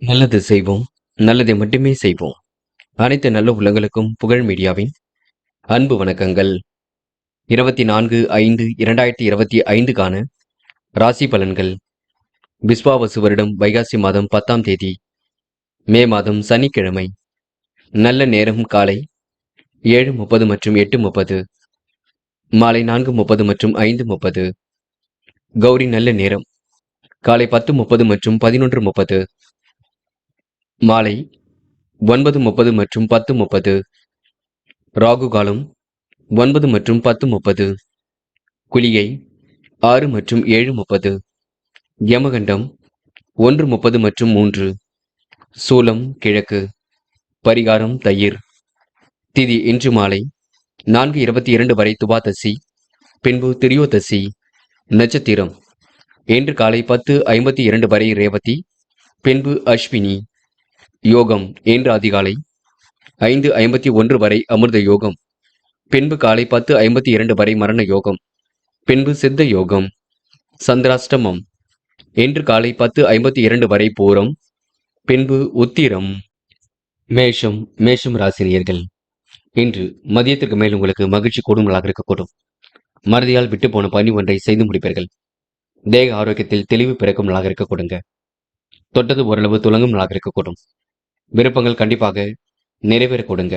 நல்லது செய்வோம். நல்லதை மட்டுமே செய்வோம். அனைத்து நல்ல உள்ளங்களுக்கும் புகழ் மீடியாவின் அன்பு வணக்கங்கள். 24/5/2025க்கான ராசி பலன்கள். பிஸ்வாவசு வருடம் வைகாசி மாதம் 10ஆம் தேதி, மே மாதம் சனிக்கிழமை. நல்ல நேரம் காலை 7:30 மற்றும் 8:30, மாலை 4:30 மற்றும் 5:30. கௌரி நல்ல நேரம் காலை 10:30 மற்றும் 11:30, மாலை 9:30 மற்றும் 10:30. ராகு காலம் 9 மற்றும் 10:30, குளிகை 6 மற்றும் 7:30, யமகண்டம் 1:30 மற்றும் 3, சூலம் கிழக்கு, பரிகாரம் தயிர். திதி இன்று மாலை 4:22 வரை துவாதசி, பின்பு திரியோதசி. நட்சத்திரம் இன்று காலை 10:52 வரை ரேவதி, பின்பு அஸ்வினி. யோகம் இன்று அதிகாலை 5:51 வரை அமிர்த யோகம், பின்பு காலை 10:52 வரை மரண யோகம், பின்பு சித்த யோகம். சந்திராஷ்டமம் இன்று காலை 10:52 வரை பூரம், பின்பு உத்திரம். மேஷம் ராசினியர்கள். இன்று மதியத்திற்கு மேல் உங்களுக்கு மகிழ்ச்சி கூடுதலாக இருக்கக்கூடும். மறதியால் விட்டு போன பணி ஒன்றை செய்து முடிப்பீர்கள். தேக ஆரோக்கியத்தில் தெளிவு பிறக்கும் நாளாக இருக்கக்கூடுங்க. தொட்டது ஓரளவு துலங்கும் நாளாக இருக்கக்கூடும். விருப்பங்கள் கண்டிப்பாக நிறைவேறக் கொடுங்க.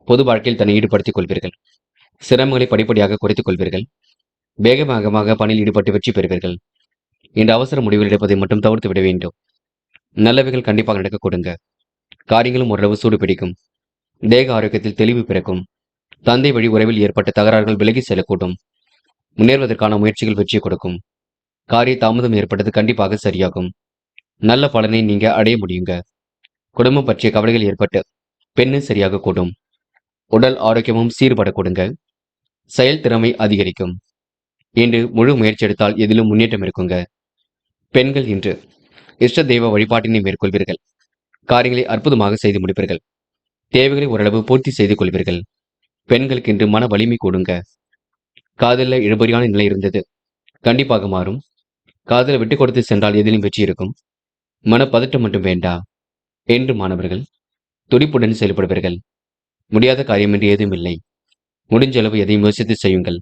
பொது வாழ்க்கையில் தன்னை ஈடுபடுத்திக் கொள்வீர்கள். சிரமங்களை படிப்படியாக குறைத்துக் கொள்வீர்கள். வேகமாக பணியில் ஈடுபட்டு வெற்றி பெறுவீர்கள். இன்று அவசர முடிவுகள் எடுப்பதை மட்டும் தவிர்த்து விட வேண்டும். நல்லவைகள் கண்டிப்பாக நடக்க கொடுங்க. காரியங்களும் ஓரளவு சூடு பிடிக்கும். தேக ஆரோக்கியத்தில் தெளிவு பிறக்கும். தந்தை வழி உறவில் ஏற்பட்ட தகராறுகள் விலகி செல்லக்கூடும். முன்னேறுவதற்கான முயற்சிகள் வெற்றி கொடுக்கும். காரிய தாமதம் ஏற்பட்டது கண்டிப்பாக சரியாகும். நல்ல பலனை நீங்க அடைய முடியுங்க. குடும்பம் பற்றிய கவலைகள் ஏற்பட்டு பெண்ணு சரியாக கூடும். உடல் ஆரோக்கியமும் சீர்பட கொடுங்க. செயல் திறமை அதிகரிக்கும். இன்று முழு முயற்சி எடுத்தால் எதிலும் முன்னேற்றம் இருக்குங்க. பெண்கள் இன்று இஷ்ட தெய்வ வழிபாட்டினை மேற்கொள்வீர்கள். காரியங்களை அற்புதமாக செய்து முடிப்பீர்கள். தேவைகளை ஓரளவு பூர்த்தி செய்து கொள்வீர்கள். பெண்களுக்கு இன்று மன வலிமை கூடுங்க. காதலில் இழுபறியான நிலை இருந்தது, கண்டிப்பாக மாறும். காதலை விட்டு கொடுத்து சென்றால் எதிலும் வெற்றி இருக்கும். மனப்பதட்டம் மட்டும் வேண்டாம். என்று மாணவர்கள் துடிப்புடன் செயல்படுவீர்கள். முடியாத காரியம் என்று ஏதும் இல்லை. முடிஞ்ச அளவு எதையும் யோசித்து செய்யுங்கள்.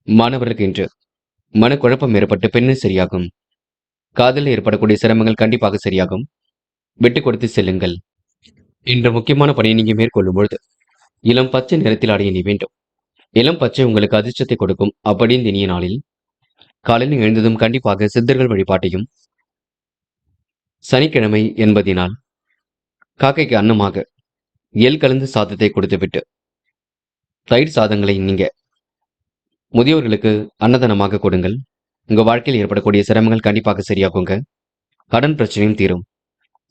மாணவர்களுக்கு இன்று மனக்குழப்பம் ஏற்பட்டு பெண்ணு சரியாகும். காதலில் ஏற்படக்கூடிய சிரமங்கள் கண்டிப்பாக சரியாகும். விட்டு கொடுத்து செல்லுங்கள். இன்று முக்கியமான பணியை நீங்க மேற்கொள்ளும் பொழுது இளம் பச்சை நிறத்தில் அடைய நீ வேண்டும். இளம் பச்சை உங்களுக்கு அதிர்ஷ்டத்தை கொடுக்கும். அப்படி இந்த இனிய நாளில் காலையில் எழுந்ததும் கண்டிப்பாக சித்தர்கள் வழிபாட்டையும், சனிக்கிழமை என்பதினால் காக்கைக்கு அன்னமாக எள் கலந்து சாதத்தை கொடுத்துவிட்டு தயிர் சாதங்களை நீங்க முதியோர்களுக்கு அன்னதானமாக கொடுங்கள். உங்க வாழ்க்கையில் ஏற்படக்கூடிய சிரமங்கள் கண்டிப்பாக சரியாகுங்க. கடன் பிரச்சனையும் தீரும்.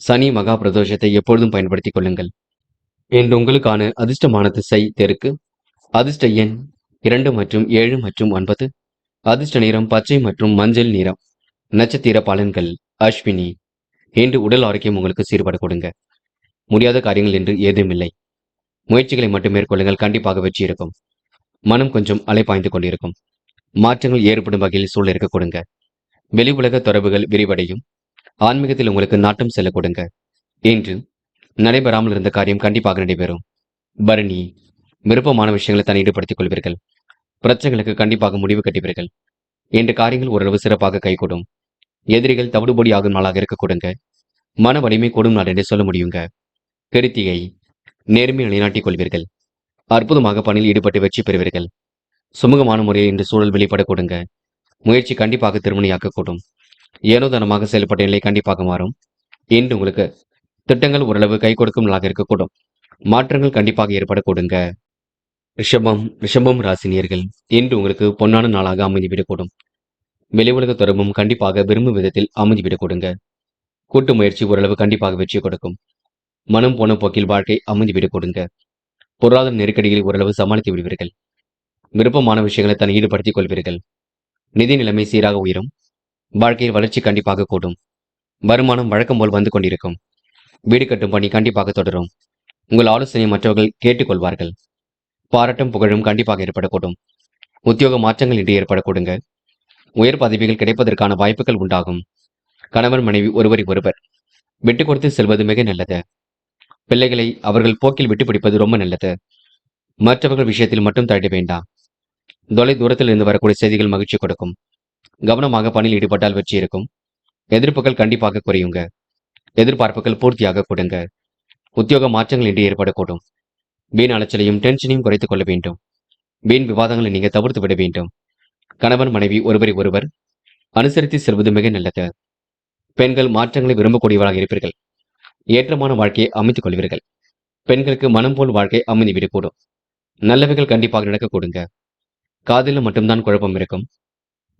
சனி மகா பிரதோஷத்தை எப்பொழுதும் பயன்படுத்திக் கொள்ளுங்கள். இன்று உங்களுக்கான அதிர்ஷ்டமான திசை தெற்கு. அதிர்ஷ்ட எண் 2 மற்றும் 7 மற்றும் 9. அதிர்ஷ்ட நிறம் பச்சை மற்றும் மஞ்சள் நிறம். நட்சத்திர பலன்கள் அஸ்வினி. இன்று உடல் ஆரோக்கியம் உங்களுக்கு சீர்பட கொடுங்க. முடியாத காரியங்கள் என்று ஏதும் இல்லை. முயற்சிகளை மட்டும் மேற்கொள்ளுங்கள். கண்டிப்பாக வெற்றி இருக்கும். மனம் கொஞ்சம் அலைப்பாய்ந்து கொண்டிருக்கும். மாற்றங்கள் ஏற்படும் வகையில் சூழல் இருக்க கொடுங்க. வெளி உலக தொடர்புகள் விரிவடையும். ஆன்மீகத்தில் உங்களுக்கு நாட்டம் செல்ல கொடுங்க. இன்று நடைபெறாமல் இருந்த காரியம் கண்டிப்பாக நடைபெறும். பரணி விருப்பமான விஷயங்களை தன்னை ஈடுபடுத்திக் கொள்வீர்கள். பிரச்சனைகளுக்கு கண்டிப்பாக முடிவு கட்டுவீர்கள். இன்று காரியங்கள் ஓரளவு சிறப்பாக கைகூடும். எதிரிகள் தவிடுபொடி ஆகும் நாளாக இருக்க கொடுங்க. மன வலிமை கூடும் நாள் என்று சொல்ல முடியுங்க. கிருத்திகை நேர்மையை நிலைநாட்டிக் கொள்வீர்கள். அற்புதமாக பணியில் ஈடுபட்டு வெற்றி பெறுவீர்கள். சுமூகமான முறையில் இன்று சூழல் வெளிப்பட கொடுங்க. முயற்சி கண்டிப்பாக திருமணியாக்கக்கூடும். ஏனோதனமாக செயல்பட்ட நிலை கண்டிப்பாக மாறும். இன்று உங்களுக்கு திட்டங்கள் ஓரளவு கை கொடுக்கும் நாளாக இருக்கக்கூடும். மாற்றங்கள் கண்டிப்பாக ஏற்பட கொடுங்க. ரிஷபம் ராசினியர்கள். இன்று உங்களுக்கு பொன்னான நாளாக அமைந்துவிடக்கூடும். வெளி உலக தொடர்பும் கண்டிப்பாக விரும்பும் விதத்தில் அமைந்துவிடக் கொடுங்க. கூட்டு முயற்சி ஓரளவு கண்டிப்பாக வெற்றி கொடுக்கும். மனம் போன போக்கில் வாழ்க்கை அமைந்துவிடக் கொடுங்க. பொருளாதார நெருக்கடிகளை ஓரளவு சமாளித்து விடுவீர்கள். விருப்பமான விஷயங்களை தன்னை ஈடுபடுத்திக் கொள்வீர்கள். நிதி நிலைமை சீராக உயரும். வாழ்க்கையில் வளர்ச்சி கண்டிப்பாக கூடும். வருமானம் வழக்கம் போல் வந்து கொண்டிருக்கும். வீடு கட்டும் பணி கண்டிப்பாக தொடரும். உங்கள் ஆலோசனை மற்றவர்கள் கேட்டுக்கொள்வார்கள். பாராட்டும் புகழும் கண்டிப்பாக ஏற்படக்கூடும். உத்தியோக மாற்றங்கள் இன்று ஏற்படக்கூடுங்க. உயர் பதவிகள் கிடைப்பதற்கான வாய்ப்புகள் உண்டாகும். கணவன் மனைவி ஒருவரை ஒருவர் விட்டு கொடுத்து செல்வது மிக நல்லது. பிள்ளைகளை அவர்கள் போக்கில் விட்டு பிடிப்பது ரொம்ப நல்லது. மற்றவர்கள் விஷயத்தில் மட்டும் தலையிட வேண்டாம். தொலை தூரத்தில் இருந்து வரக்கூடிய செய்திகள் மகிழ்ச்சி கொடுக்கும். கவனமாக பணியில் ஈடுபட்டால் வெற்றி இருக்கும். எதிர்ப்புகள் கண்டிப்பாக குறையுங்க. எதிர்பார்ப்புகள் பூர்த்தியாக கொடுங்க. உத்தியோக மாற்றங்கள் இன்றி ஏற்படக்கூடும். வீண் அலைச்சலையும் டென்ஷனையும் குறைத்துக் கொள்ள வேண்டும். வீண் விவாதங்களை நீங்க தவிர்த்து விட வேண்டும். கணவன் மனைவி ஒருவரை ஒருவர் அனுசரித்து செல்வது மிக நல்லது. பெண்கள் மாற்றங்களை விரும்பக்கூடியவராக இருப்பீர்கள். ஏற்றமான வாழ்க்கையை அமைத்துக் கொள்வீர்கள். பெண்களுக்கு மனம் போல் வாழ்க்கை அமைந்து விடக்கூடும். நல்லவைகள் கண்டிப்பாக நடக்க கொடுங்க. காதலில் மட்டும்தான் குழப்பம் இருக்கும்.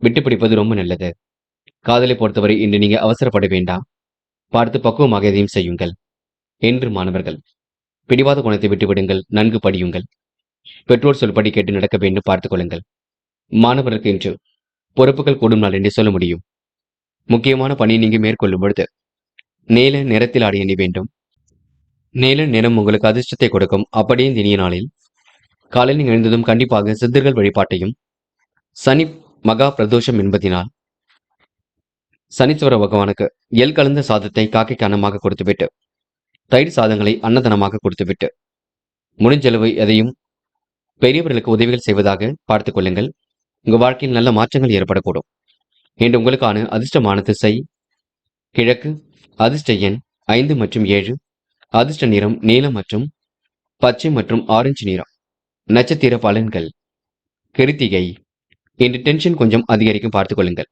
விட்டு பிடிப்பது ரொம்ப நல்லது. காதலை பொறுத்தவரை இன்று நீங்க அவசரப்பட வேண்டாம். பார்த்து பக்குவமாக எதையும் செய்யுங்கள். என்று மாணவர்கள் பிடிவாத குணத்தை விட்டுவிடுங்கள். நன்கு படியுங்கள். பெற்றோர் சொல்படி கேட்டு நடக்க வேண்டும் பார்த்துக் கொள்ளுங்கள். மாணவர்களுக்கு இன்று பொறுப்புகள் கூடும் நாள் என்று சொல்ல முடியும். முக்கியமான பணியை நீங்க மேற்கொள்ளும் பொழுது நீல நிறத்தில் ஆடை அணி வேண்டும். நீல நிறம் உங்களுக்கு அதிர்ஷ்டத்தை கொடுக்கும். அப்படியே இந்த இனிய நாளில் காலையில் நீங்கள் எழுந்ததும் கண்டிப்பாக சித்தர்கள் வழிபாட்டையும் சனி மகா பிரதோஷம் என்பதினால் சனீஸ்வர பகவானுக்கு எல் கலந்த சாதத்தை காக்கைக்கு அன்னமாக கொடுத்துவிட்டு தயிர் சாதங்களை அன்னதானமாக கொடுத்துவிட்டு முடிஞ்சளவு எதையும் பெரியவர்களுக்கு உதவிகள் செய்வதாக பார்த்துக் கொள்ளுங்கள். உங்க வாழ்க்கையில் நல்ல மாற்றங்கள் ஏற்படக்கூடும். இன்று உங்களுக்கான அதிர்ஷ்டமான திசை கிழக்கு. அதிர்ஷ்ட எண் 5 மற்றும் 7. அதிர்ஷ்ட நிறம் நீலம் மற்றும் பச்சை மற்றும் ஆரஞ்சு நிறம். நட்சத்திர பலன்கள். கிருத்திகை. இன்று டென்ஷன் கொஞ்சம் அதிகரிக்கும் பார்த்துக் கொள்ளுங்கள்.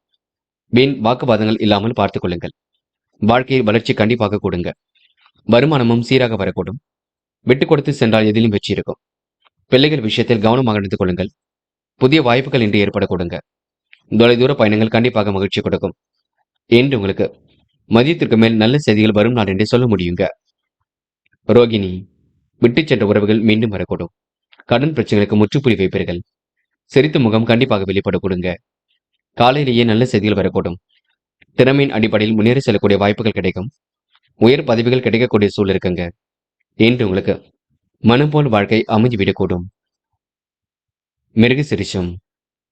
வீண் வாக்குவாதங்கள் இல்லாமல் பார்த்துக் கொள்ளுங்கள். வாழ்க்கையில் வளர்ச்சி கண்டிப்பாக கொடுங்க. வருமானமும் சீராக வரக்கூடும். விட்டுக் கொடுத்து சென்றால் எதிலும் வெற்றி இருக்கும். பிள்ளைகள் விஷயத்தில் கவனமாக நடந்து கொள்ளுங்கள். புதிய வாய்ப்புகள் இன்று ஏற்பட கொடுங்க. தொலைதூர பயணங்கள் கண்டிப்பாக மகிழ்ச்சி கொடுக்கும். என்று உங்களுக்கு மதியத்திற்கு மேல் நல்ல செய்திகள் வரும் நாள் என்று சொல்ல முடியுங்க. ரோகிணி. விட்டுச் சென்ற உறவுகள் மீண்டும் வரக்கூடும். கடன் பிரச்சனைகளுக்கு முற்றுப்புள்ளி வைப்பீர்கள். சிரித்த முகம் கண்டிப்பாக வெளிப்பட கொடுங்க. காலையிலேயே நல்ல செய்திகள் வரக்கூடும். திறமையின் அடிப்படையில் முன்னேறி செல்லக்கூடிய வாய்ப்புகள் கிடைக்கும். உயர் பதவிகள் கிடைக்கக்கூடிய சூழல் இருக்குங்க. என்று உங்களுக்கு மனம் போல் வாழ்க்கை அமைந்துவிடக்கூடும். மிருக சிரிஷம்.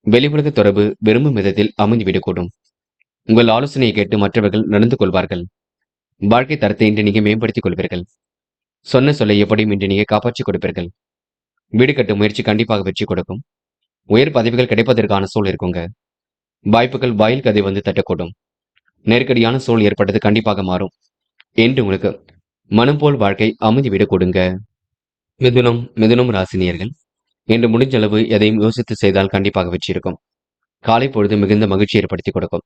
வெளி உலக தொடர்பு விரும்பும் விதத்தில் அமைந்துவிடக்கூடும். உங்கள் ஆலோசனையை கேட்டு மற்றவர்கள் நடந்து கொள்வார்கள். வாழ்க்கை தரத்தை இன்று நீங்க மேம்படுத்திக் கொள்வீர்கள். சொன்ன சொல்லை எப்படியும் இன்று நீங்க காப்பாற்றிக் கொடுப்பீர்கள். வீடு கட்டும் முயற்சி கண்டிப்பாக வெற்றி கொடுக்கும். உயர் பதவிகள் கிடைப்பதற்கான சூழல் இருக்குங்க. வாய்ப்புகள் வாயில் கதை வந்து தட்டக்கூடும். நெருக்கடியான சூழல் ஏற்பட்டது கண்டிப்பாக மாறும். என்று உங்களுக்கு மனம் போல் வாழ்க்கை அமைந்துவிடக் கொடுங்க. மிதுனம் ராசினியர்கள் என்று முடிஞ்ச அளவு எதையும் யோசித்து செய்தால் கண்டிப்பாக வெற்றி இருக்கும். காலை பொழுது மிகுந்த மகிழ்ச்சி ஏற்படுத்தி கொடுக்கும்.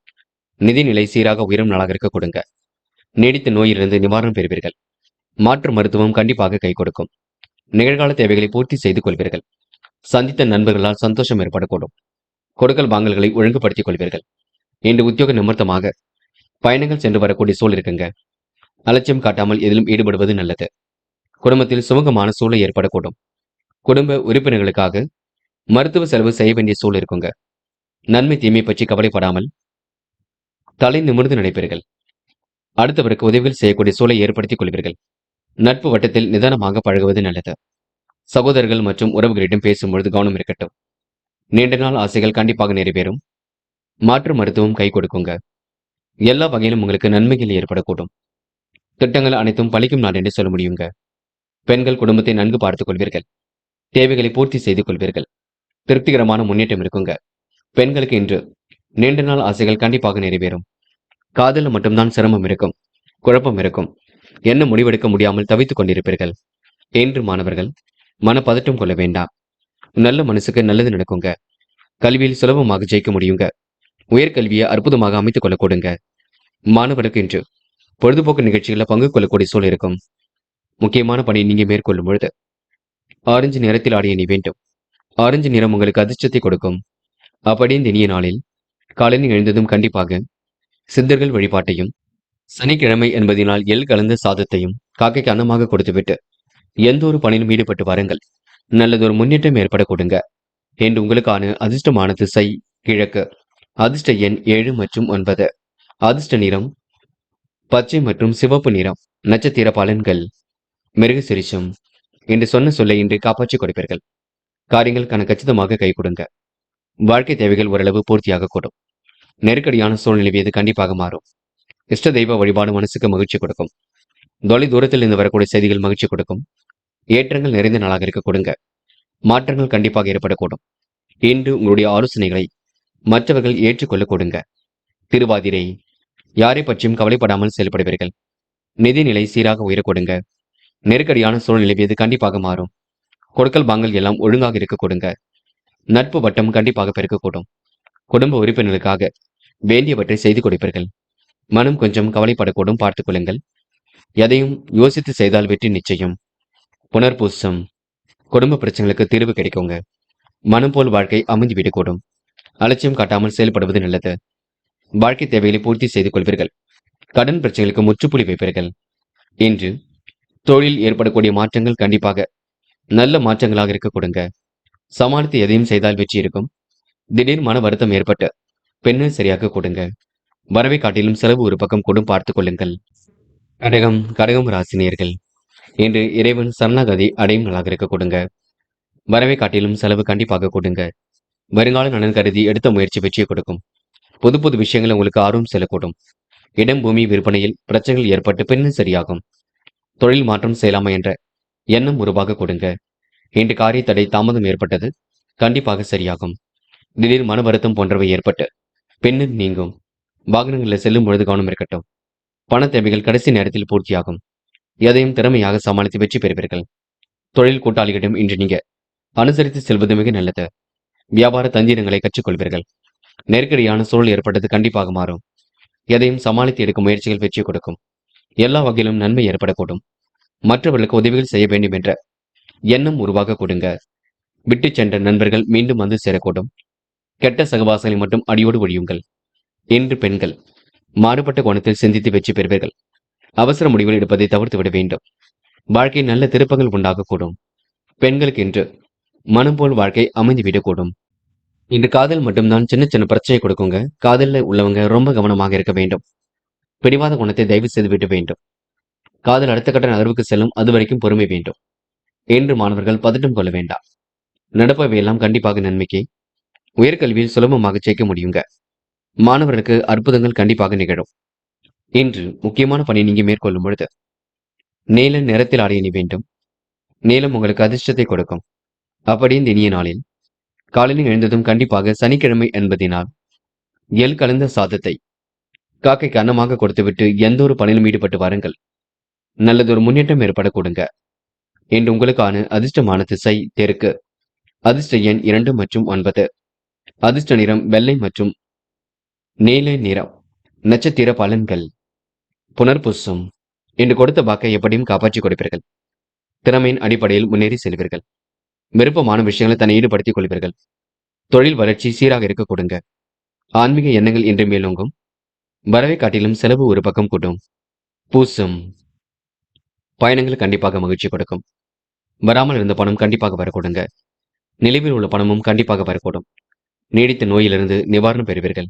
நிதிநிலை சீராக உயரும் நாளாக இருக்க கொடுங்க. நீடித்த நோயிலிருந்து நிவாரணம் பெறுவீர்கள். மாற்று மருத்துவம் கண்டிப்பாக கை கொடுக்கும். நிகழ்கால தேவைகளை பூர்த்தி செய்து கொள்வீர்கள். சந்தித்த நண்பர்களால் சந்தோஷம் ஏற்படக்கூடும். கொடுக்கல் வாங்கல்களை ஒழுங்குபடுத்திக் கொள்வீர்கள். இன்று உத்தியோக நிமித்தமாக பயணங்கள் சென்று வரக்கூடிய சூழல் இருக்குங்க. அலட்சியம் காட்டாமல் எதிலும் ஈடுபடுவது நல்லது. குடும்பத்தில் சுமூகமான சூழல் ஏற்படக்கூடும். குடும்ப உறுப்பினர்களுக்காக மருத்துவ செலவு செய்ய வேண்டிய சூழல் இருக்குங்க. நன்மை தீமை பற்றி கவலைப்படாமல் தலை நிமிர்ந்து நடைபெறுங்கள். அடுத்தவருக்கு உதவிகள் செய்யக்கூடிய சூழலை ஏற்படுத்திக் கொள்வீர்கள். நட்பு வட்டத்தில் நிதானமாக பழகுவது நல்லது. சகோதரர்கள் மற்றும் உறவுகளிடம் பேசும்பொழுது கவனம் இருக்கட்டும். நீண்ட நாள் ஆசைகள் கண்டிப்பாக நிறைவேறும். மாற்று மருத்துவம் கை கொடுக்குங்க. எல்லா வகையிலும் உங்களுக்கு நன்மைகள் ஏற்படக்கூடும். திட்டங்கள் அனைத்தும் பலிக்கும் நாள் என்று சொல்ல முடியுங்க. பெண்கள் குடும்பத்தை நன்கு பார்த்துக் கொள்வீர்கள். தேவைகளை பூர்த்தி செய்து கொள்வீர்கள். திருப்திகரமான முன்னேற்றம் இருக்குங்க. பெண்களுக்கு இன்று நீண்ட நாள் ஆசைகள் கண்டிப்பாக நிறைவேறும். காதலில் மட்டும்தான் சிரமம் இருக்கும். குழப்பம் இருக்கும். என்ன முடிவெடுக்க முடியாமல் தவித்துக் கொண்டிருப்பீர்கள். என்று மாணவர்கள் மனப்பதட்டம் கொள்ள வேண்டாம். நல்ல மனசுக்கு நல்லது நடக்குங்க. கல்வியில் சுலபமாக ஜெயிக்க முடியுங்க. உயர்கல்வியை அற்புதமாக அமைத்துக் கொள்ள கொடுங்க. மாணவர்களுக்கு இன்று பொழுதுபோக்கு நிகழ்ச்சிகளில் பங்கு கொள்ளக்கூடிய சூழல் இருக்கும். முக்கியமான பணியை நீங்க மேற்கொள்ளும் பொழுது ஆரஞ்சு நிறத்தில் ஆடிய நீ வேண்டும். ஆரஞ்சு நிறம் உங்களுக்கு அதிர்ஷ்டத்தை கொடுக்கும். அப்படி இந்த இனிய நாளில் காலையில் எழுந்ததும் கண்டிப்பாக சித்தர்கள் வழிபாட்டையும் சனிக்கிழமை என்பதனால் எள் கலந்த சாதத்தையும் காக்கைக்கு அன்னமாக கொடுத்துவிட்டு எந்த ஒரு பணியிலும் ஈடுபட்டு வாருங்கள். நல்லதொரு முன்னேற்றம் ஏற்பட கொடுங்க. என்று உங்களுக்கான அதிர்ஷ்டமான திசை கிழக்கு. அதிர்ஷ்ட எண் 7 மற்றும் 9. அதிர்ஷ்ட நிறம் பச்சை மற்றும் சிவப்பு நிறம். நட்சத்திர பலன்கள். மிருக சிரிஷம். என்று சொன்ன சொல்லை இன்று காப்பாற்றிக் கொடுப்பீர்கள். காரியங்கள் கச்சிதமாக கை கொடுங்க. வாழ்க்கை தேவைகள் ஓரளவு பூர்த்தியாக கூடும். நெருக்கடியான சூழ்நிலை இது கண்டிப்பாக மாறும். இஷ்ட தெய்வ வழிபாடு மனசுக்கு மகிழ்ச்சி கொடுக்கும். தொலை தூரத்தில் இருந்து வரக்கூடிய செய்திகள் மகிழ்ச்சி கொடுக்கும். ஏற்றங்கள் நிறைந்த நாளாக இருக்க கொடுங்க. மாற்றங்கள் கண்டிப்பாக ஏற்படக்கூடும். இன்று உங்களுடைய ஆலோசனைகளை மற்றவர்கள் ஏற்றுக்கொள்ள கொடுங்க. திருவாதிரை, யாரை பற்றியும் கவலைப்படாமல் செயல்படுவீர்கள். நிதிநிலை சீராக உயர கொடுங்க. நெருக்கடியான சூழ்நிலை இது கண்டிப்பாக மாறும். கொடுக்கல் வாங்கல் எல்லாம் ஒழுங்காக இருக்க கொடுங்க. நட்பு வட்டம் கண்டிப்பாக பெருக்கக்கூடும். குடும்ப உறுப்பினர்களுக்காக வேண்டியவற்றை செய்து கொடுப்பீர்கள். மனம் கொஞ்சம் கவலைப்படக்கூடும், பார்த்துக் கொள்ளுங்கள். எதையும் யோசித்து செய்தால் வெற்றி நிச்சயம். புனர்பூசம், குடும்ப பிரச்சனைகளுக்கு தீர்வு கிடைக்குங்க. மனம் போல் வாழ்க்கை அமைந்து விடக்கூடும். அலட்சியம் காட்டாமல் செயல்படுவது நல்லது. வாழ்க்கை தேவைகளை பூர்த்தி செய்து கொள்வீர்கள். கடன் பிரச்சனைகளுக்கு முற்றுப்புள்ளி வைப்பீர்கள். இன்று தொழில் ஏற்படக்கூடிய மாற்றங்கள் கண்டிப்பாக நல்ல மாற்றங்களாக இருக்க கொடுங்க. சமாளித்து எதையும் செய்தால் வெற்றி இருக்கும். திடீர் மன வருத்தம் ஏற்பட்டு பெண்ணை சரியாக கொடுங்க. வரவை காட்டிலும் செலவு ஒரு பக்கம் கூடும், பார்த்துக் கொள்ளுங்கள். கடகம் ராசினியர்கள், இன்று இறைவன் சரணாகதி அடையும் நாளாக இருக்க கொடுங்க. வரவை காட்டிலும் செலவு கண்டிப்பாக கொடுங்க. வருங்கால நலன் கருதி எடுத்த முயற்சி வெற்றியை கொடுக்கும். புது புது விஷயங்கள் உங்களுக்கு ஆர்வம் செல்லக்கூடும். இடம் பூமி விற்பனையில் பிரச்சனைகள் ஏற்பட்டு பின்னர் சரியாகும். தொழில் மாற்றம் செய்யலாமா என்ற எண்ணம் உருவாக கொடுங்க. இன்று காரிய தடை தாமதம் ஏற்பட்டது கண்டிப்பாக சரியாகும். திடீர் மன வருத்தம் போன்றவை ஏற்பட்டு பின்னர் நீங்கும். வாகனங்களில் செல்லும் பொழுது கவனம் இருக்கட்டும். பண தேவைகள் கடைசி நேரத்தில் பூர்த்தியாகும். எதையும் திறமையாக சமாளித்து வெற்றி பெறுவீர்கள். தொழில் கூட்டாளிகளிடம் இன்று நீங்க அனுசரித்து செல்வது மிக நல்லது. வியாபார தந்திரங்களை கற்றுக்கொள்வீர்கள். நெருக்கடியான சூழல் ஏற்பட்டது கண்டிப்பாக மாறும். எதையும் சமாளித்து எடுக்கும் முயற்சிகள் வெற்றி கொடுக்கும். எல்லா வகையிலும் நன்மை ஏற்படக்கூடும். மற்றவர்களுக்கு உதவிகள் செய்ய வேண்டும் என்ற எண்ணம் உருவாக கொடுங்க. விட்டு சென்ற நண்பர்கள் மீண்டும் வந்து சேரக்கூடும். கெட்ட சகவாசங்களை மட்டும் அடியோடு ஒழியுங்கள். இன்று பெண்கள் மாறுபட்ட கோணத்தில் சிந்தித்து வெற்றி பெறுவீர்கள். அவசர முடிவுகள் எடுப்பதை தவிர்த்து விட வேண்டும். வாழ்க்கையில் நல்ல திருப்பங்கள் உண்டாகக்கூடும். பெண்களுக்கு இன்று மனம் போல் வாழ்க்கை அமைந்துவிடக்கூடும். இன்று காதல் மட்டும்தான் சின்ன சின்ன பிரச்சனை கொடுக்குங்க. காதலில் உள்ளவங்க ரொம்ப கவனமாக இருக்க வேண்டும். பிடிவாத குணத்தை தயவு செய்து விட வேண்டும். காதல் அடுத்த கட்ட நகர்வுக்கு செல்லும், அது வரைக்கும் பொறுமை வேண்டும். இன்று மாணவர்கள் பதட்டம் கொள்ள வேண்டாம். நடப்பவையெல்லாம் கண்டிப்பாக நன்மைக்கு. உயர்கல்வியில் சுலபமாக ஜெயிக்க முடியுங்க. மாணவர்களுக்கு அற்புதங்கள் கண்டிப்பாக நிகழும். இன்று முக்கியமான பணி நீங்க மேற்கொள்ளும் பொழுது நீல நிறத்தில் ஆடை அணி வேண்டும். நீலம் உங்களுக்கு அதிர்ஷ்டத்தை கொடுக்கும். அப்படி இந்த இனிய நாளில் காலையில் எழுந்ததும் கண்டிப்பாக சனிக்கிழமை என்பதினால் எல் கலந்த சாதத்தை காக்கைக்கு அன்னமாக கொடுத்துவிட்டு எந்த ஒரு பணியிலும் ஈடுபட்டு வாருங்கள். நல்லதொரு முன்னேற்றம் ஏற்பட கொடுங்க. இன்று உங்களுக்கான அதிர்ஷ்டமான திசை தெற்கு. அதிர்ஷ்ட எண் 2 மற்றும் 9. அதிர்ஷ்ட நிறம் வெள்ளை மற்றும் நீல நிறம். நட்சத்திர பலன்கள். புனர்பூசம், இன்று கொடுத்த வாக்கை எப்படியும் காப்பாற்றிக் கொடுப்பீர்கள். திறமையின் அடிப்படையில் முன்னேறி செல்வீர்கள். விருப்பமான விஷயங்களை தன்னை ஈடுபடுத்திக் கொள்வீர்கள். தொழில் வளர்ச்சி சீராக இருக்க கொடுங்க. ஆன்மீக எண்ணங்கள் இன்று மேலோங்கும். வரவை காட்டிலும் செலவு ஒரு பக்கம் கூட்டும். பூசம், பயணங்கள் கண்டிப்பாக மகிழ்ச்சி கொடுக்கும். வராமல் இருந்த பணம் கண்டிப்பாக வரக்கூடுங்க. நிலுவையில் உள்ள பணமும் கண்டிப்பாக வரக்கூடும். நீடித்த நோயிலிருந்து நிவாரணம் பெறுவீர்கள்.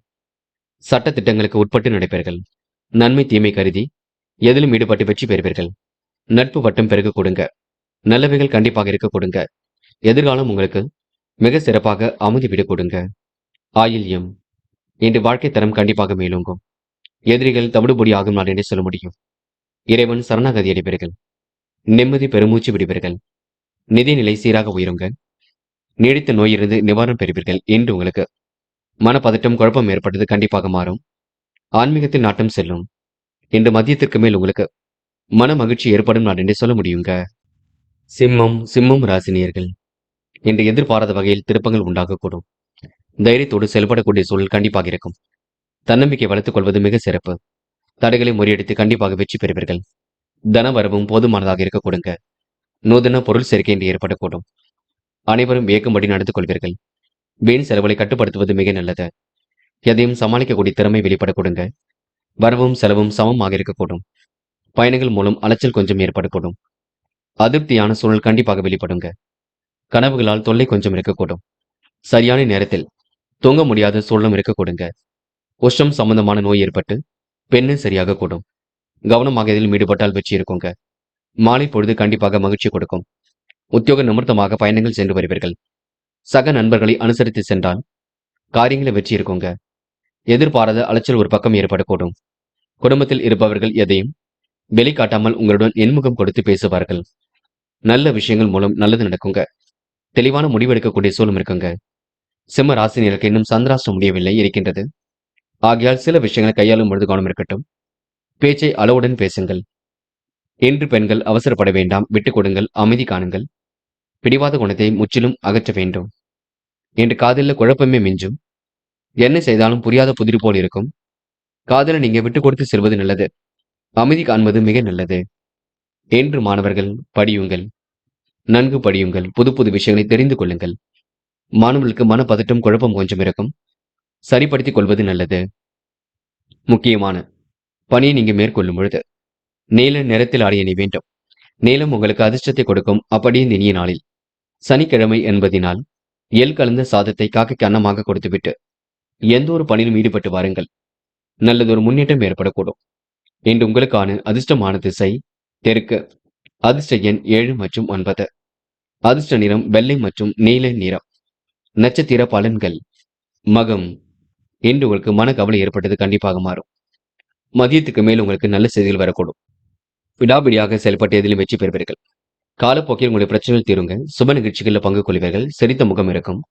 சட்ட திட்டங்களுக்கு உட்பட்டு நடைபெறுங்கள். நன்மை தீமை கருதி எதிலும் ஈடுபட்டு வெற்றி பெறுவீர்கள். நட்பு வட்டம் பெருக கொடுங்க. நல்லவைகள் கண்டிப்பாக இருக்க கொடுங்க. எதிர்காலம் உங்களுக்கு மிக சிறப்பாக அமைதிவிடக் கொடுங்க. ஆயில்யம், இன்று வாழ்க்கை தரம் கண்டிப்பாக மேலோங்கும். எதிரிகள் தவிடுபொடி ஆகும் நாள் என்று சொல்ல முடியும். இறைவன் சரணாகதி அடைவீர்கள். நிம்மதி பெருமூச்சு விடுவீர்கள். நிதிநிலை சீராக உயருங்க. நீடித்த நோயிலிருந்து நிவாரணம் பெறுவீர்கள். என்று உங்களுக்கு மனப்பதட்டம் குழப்பம் ஏற்பட்டது கண்டிப்பாக மாறும். ஆன்மீகத்தில் நாட்டம் செல்லும். இன்று மதியத்திற்கு மேல் உங்களுக்கு மன மகிழ்ச்சி ஏற்படும் நாள் என்று சொல்ல முடியுங்க. சிம்மம் ராசினியர்கள், இன்று எதிர்பாராத வகையில் திருப்பங்கள் உண்டாகக்கூடும். தைரியத்தோடு செயல்படக்கூடிய சூழல் கண்டிப்பாக இருக்கும். தன்னம்பிக்கை வளர்த்துக் கொள்வது மிக சிறப்பு. தடைகளை முறியடித்து கண்டிப்பாக வெற்றி பெறுவீர்கள். தன வரவும் போதுமானதாக இருக்க கொடுங்க. நூதன பொருள் சேர்க்கை என்று ஏற்படக்கூடும். அனைவரும் வியக்கும்படி நடந்து கொள்வீர்கள். வீண் செலவுகளை கட்டுப்படுத்துவது மிக நல்லது. எதையும் சமாளிக்கக்கூடிய திறமை வெளிப்பட கொடுங்க. வரவும் செலவும் சமமாக இருக்கக்கூடும். பயணங்கள் மூலம் அலைச்சல் கொஞ்சம் ஏற்படக்கூடும். அதிருப்தியான சூழல் கண்டிப்பாக வெளிப்படுங்க. கனவுகளால் தொல்லை கொஞ்சம் இருக்கக்கூடும். சரியான நேரத்தில் தூங்க முடியாத சூழலும் இருக்க கொடுங்க. உஷ்ணம் சம்பந்தமான நோய் ஏற்பட்டு பெண்ணு சரியாக கூடும். கவனமாக இதில் ஈடுபட்டால் வெற்றி இருக்குங்க. மாலை பொழுது கண்டிப்பாக மகிழ்ச்சி கொடுக்கும். உத்தியோக நிமித்தமாக பயணங்கள் சென்று வருவீர்கள். சக நண்பர்களை அனுசரித்து சென்றால் காரியங்களை வெற்றி இருக்குங்க. எதிர்பாராத அலைச்சல் ஒரு பக்கம் ஏற்படக்கூடும். குடும்பத்தில் இருப்பவர்கள் எதையும் வெளிக்காட்டாமல் உங்களுடன் இன்முகம் கொடுத்து பேசுவார்கள். நல்ல விஷயங்கள் மூலம் நல்லது நடக்குங்க. தெளிவான முடிவெடுக்கக்கூடிய சூழலும் இருக்குங்க. சிம்ம ராசினியருக்கு இன்னும் சந்திராஷ்டம் முடியவில்லை இருக்கின்றது. ஆகையால் சில விஷயங்களை கையாளும் பொழுது கவனம் இருக்கட்டும். பேச்சை அளவுடன் பேசுங்கள். இன்று பெண்கள் அவசரப்பட வேண்டாம், விட்டுக் கொடுங்கள், அமைதி காணுங்கள். பிடிவாத குணத்தை முற்றிலும் அகற்ற வேண்டும். இன்று காதலில் குழப்பமே மிஞ்சும். என்ன செய்தாலும் புரியாத புதிர் போல் இருக்கும். காதலை நீங்க விட்டுக் கொடுத்து செல்வது நல்லது. அமைதி காண்பது மிக நல்லது. இன்று மாணவர்கள் படியுங்கள், நன்கு படியுங்கள், புது புது விஷயங்களை தெரிந்து கொள்ளுங்கள். மாணவர்களுக்கு மனப்பதட்டம் குழப்பம் கொஞ்சம் இருக்கும். சரிப்படுத்திக் கொள்வது நல்லது. முக்கியமான பணியை நீங்க மேற்கொள்ளும் பொழுது நீல நிறத்தில் ஆடை அணி வேண்டும். நீலம் உங்களுக்கு அதிர்ஷ்டத்தை கொடுக்கும். அப்படியே இந்த இனிய நாளில் சனிக்கிழமை என்பதினால் எள் கலந்த சாதத்தை காக்கைக்கு அன்னமாக கொடுத்துவிட்டு எந்த ஒரு பணியிலும் ஈடுபட்டு வாருங்கள். நல்லதொரு முன்னேற்றம் ஏற்படக்கூடும். இன்று உங்களுக்கான அதிர்ஷ்டமான திசை தெற்கு. அதிர்ஷ்ட எண் 7 மற்றும் 9. அதிர்ஷ்ட நிறம் வெள்ளை மற்றும் நீல நிறம். நட்சத்திர பலன்கள். மகம். இன்று உங்களுக்கு மனக்கவலை ஏற்பட்டது கண்டிப்பாக மாறும். மதியத்துக்கு மேல் உங்களுக்கு நல்ல செய்திகள் வரக்கூடும். விடாபிடியாக செயல்பட்டு எதிலும் வெற்றி பெறுவீர்கள். காலப்போக்கில் உங்களுடைய பிரச்சனைகள் தீருங்க. சுப நிகழ்ச்சிகளில் பங்கு கொள்வீர்கள். சிரித்த முகம் இருக்கும்.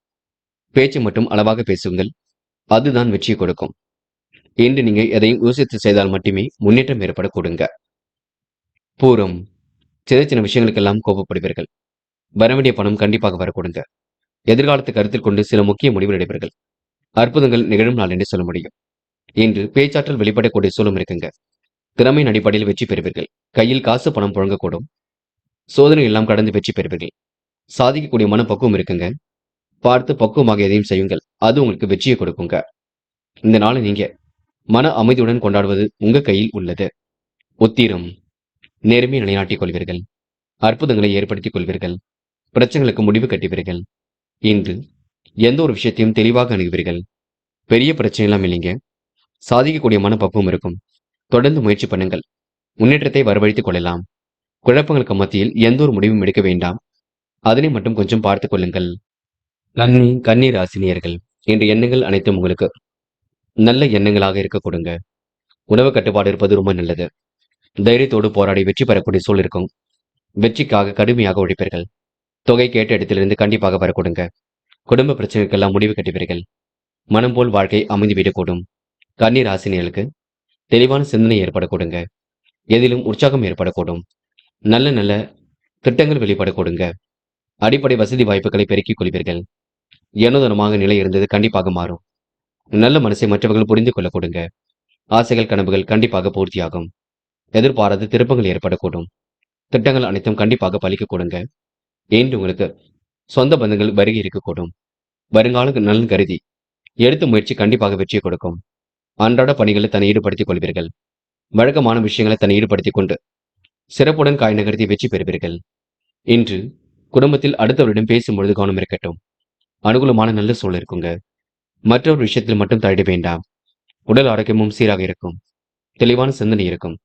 பேச்சு மட்டும் அளவாக பேசுங்கள். அதுதான் வெற்றியை கொடுக்கும். இன்று நீங்க எதையும் யோசித்து செய்தால் மட்டுமே முன்னேற்றம் ஏற்படக்கூடுங்க. பூரம். சின்ன சின்ன விஷயங்களுக்கெல்லாம் கோபப்படுவீர்கள். வரவேண்டிய பணம் கண்டிப்பாக வரக்கூடுங்க. எதிர்காலத்தை கருத்தில் கொண்டு சில முக்கிய முடிவுகள் எடுப்பீர்கள். அற்புதங்கள் நிகழும் நாள் என்று சொல்ல முடியும். இன்று பேச்சாற்றல் வெளிப்படக்கூடிய சூழலும் இருக்குங்க. திறமையின் அடிப்படையில் வெற்றி பெறுவீர்கள். கையில் காசு பணம் புழங்கக்கூடும். சோதனை எல்லாம் கடந்து வெற்றி பெறுவீர்கள். சாதிக்கக்கூடிய மனப்பக்குவம் இருக்குங்க. பார்த்து பக்குவமாக எதையும் செய்யுங்கள். அது உங்களுக்கு வெற்றியை கொடுக்குங்க. இந்த நாளை நீங்க மன அமைதியுடன் கொண்டாடுவது உங்க கையில் உள்ளது. உத்திரம். நேர்மையை நிலைநாட்டிக் கொள்வீர்கள். அற்புதங்களை ஏற்படுத்திக் கொள்வீர்கள். பிரச்சனைகளுக்கு முடிவு கட்டுவீர்கள். இன்று எந்த ஒரு விஷயத்தையும் தெளிவாக அணுகுவீர்கள். பெரிய பிரச்சனை எல்லாம் இல்லைங்க. சாதிக்கக்கூடிய மனப்பக்குவம் இருக்கும். தொடர்ந்து முயற்சி பண்ணுங்கள். முன்னேற்றத்தை வரவழைத்துக் கொள்ளலாம். குழப்பங்களுக்கு மத்தியில் எந்த ஒரு முடிவும் எடுக்க வேண்டாம். அதனை மட்டும் கொஞ்சம் பார்த்துக் கொள்ளுங்கள். கன்னி ராசினியர்கள். இன்று எண்ணங்கள் அனைத்தும் உங்களுக்கு நல்ல எண்ணங்களாக இருக்க கொடுங்க. உணவு கட்டுப்பாடு இருப்பது ரொம்ப நல்லது. தைரியத்தோடு போராடி வெற்றி பெறக்கூடிய சூழல் இருக்கும். வெற்றிக்காக கடுமையாக உழைப்பீர்கள். தொகை கேட்ட இடத்திலிருந்து கண்டிப்பாக வரக்கூடுங்க. குடும்ப பிரச்சனைக்கெல்லாம் முடிவு கட்டுவீர்கள். மனம் போல் வாழ்க்கை அமைந்து விடக்கூடும். கன்னி ராசினியர்களுக்கு தெளிவான சிந்தனை ஏற்படக்கூடுங்க. எதிலும் உற்சாகம் ஏற்படக்கூடும். நல்ல நல்ல திட்டங்கள் வெளிப்படக்கூடுங்க. அடிப்படை வசதி வாய்ப்புகளை பெருக்கிக் கொள்வீர்கள். ஏனோதனமாக நிலை இருந்தது கண்டிப்பாக மாறும். நல்ல மனசை மற்றவர்கள் புரிந்து கொள்ள கொடுங்க. ஆசைகள் கனவுகள் கண்டிப்பாக பூர்த்தியாகும். எதிர்பாராத திருப்பங்கள் ஏற்படக்கூடும். திட்டங்கள் அனைத்தும் கண்டிப்பாக பலிக்க கொடுங்க. இன்று உங்களுக்கு சொந்த பந்தங்கள் வருகை இருக்கக்கூடும். வருங்கால நலன் கருதி எடுத்த முயற்சி கண்டிப்பாக வெற்றியை கொடுக்கும். அன்றாட பணிகளை தன்னை ஈடுபடுத்திக் கொள்வீர்கள். வழக்கமான விஷயங்களை தன்னை ஈடுபடுத்திக் கொண்டு சிறப்புடன் காய் நகர்த்தி வெற்றி பெறுவீர்கள். இன்று குடும்பத்தில் அடுத்தவரிடம் பேசும்பொழுது கவனம் இருக்கட்டும். அனுகூலமான நல்ல சூழல் இருக்குங்க. மற்றொரு விஷயத்தில் மட்டும் தலையிட வேண்டாம். உடல் ஆரோக்கியமும் சீராக இருக்கும். தெளிவான சிந்தனை இருக்கும்.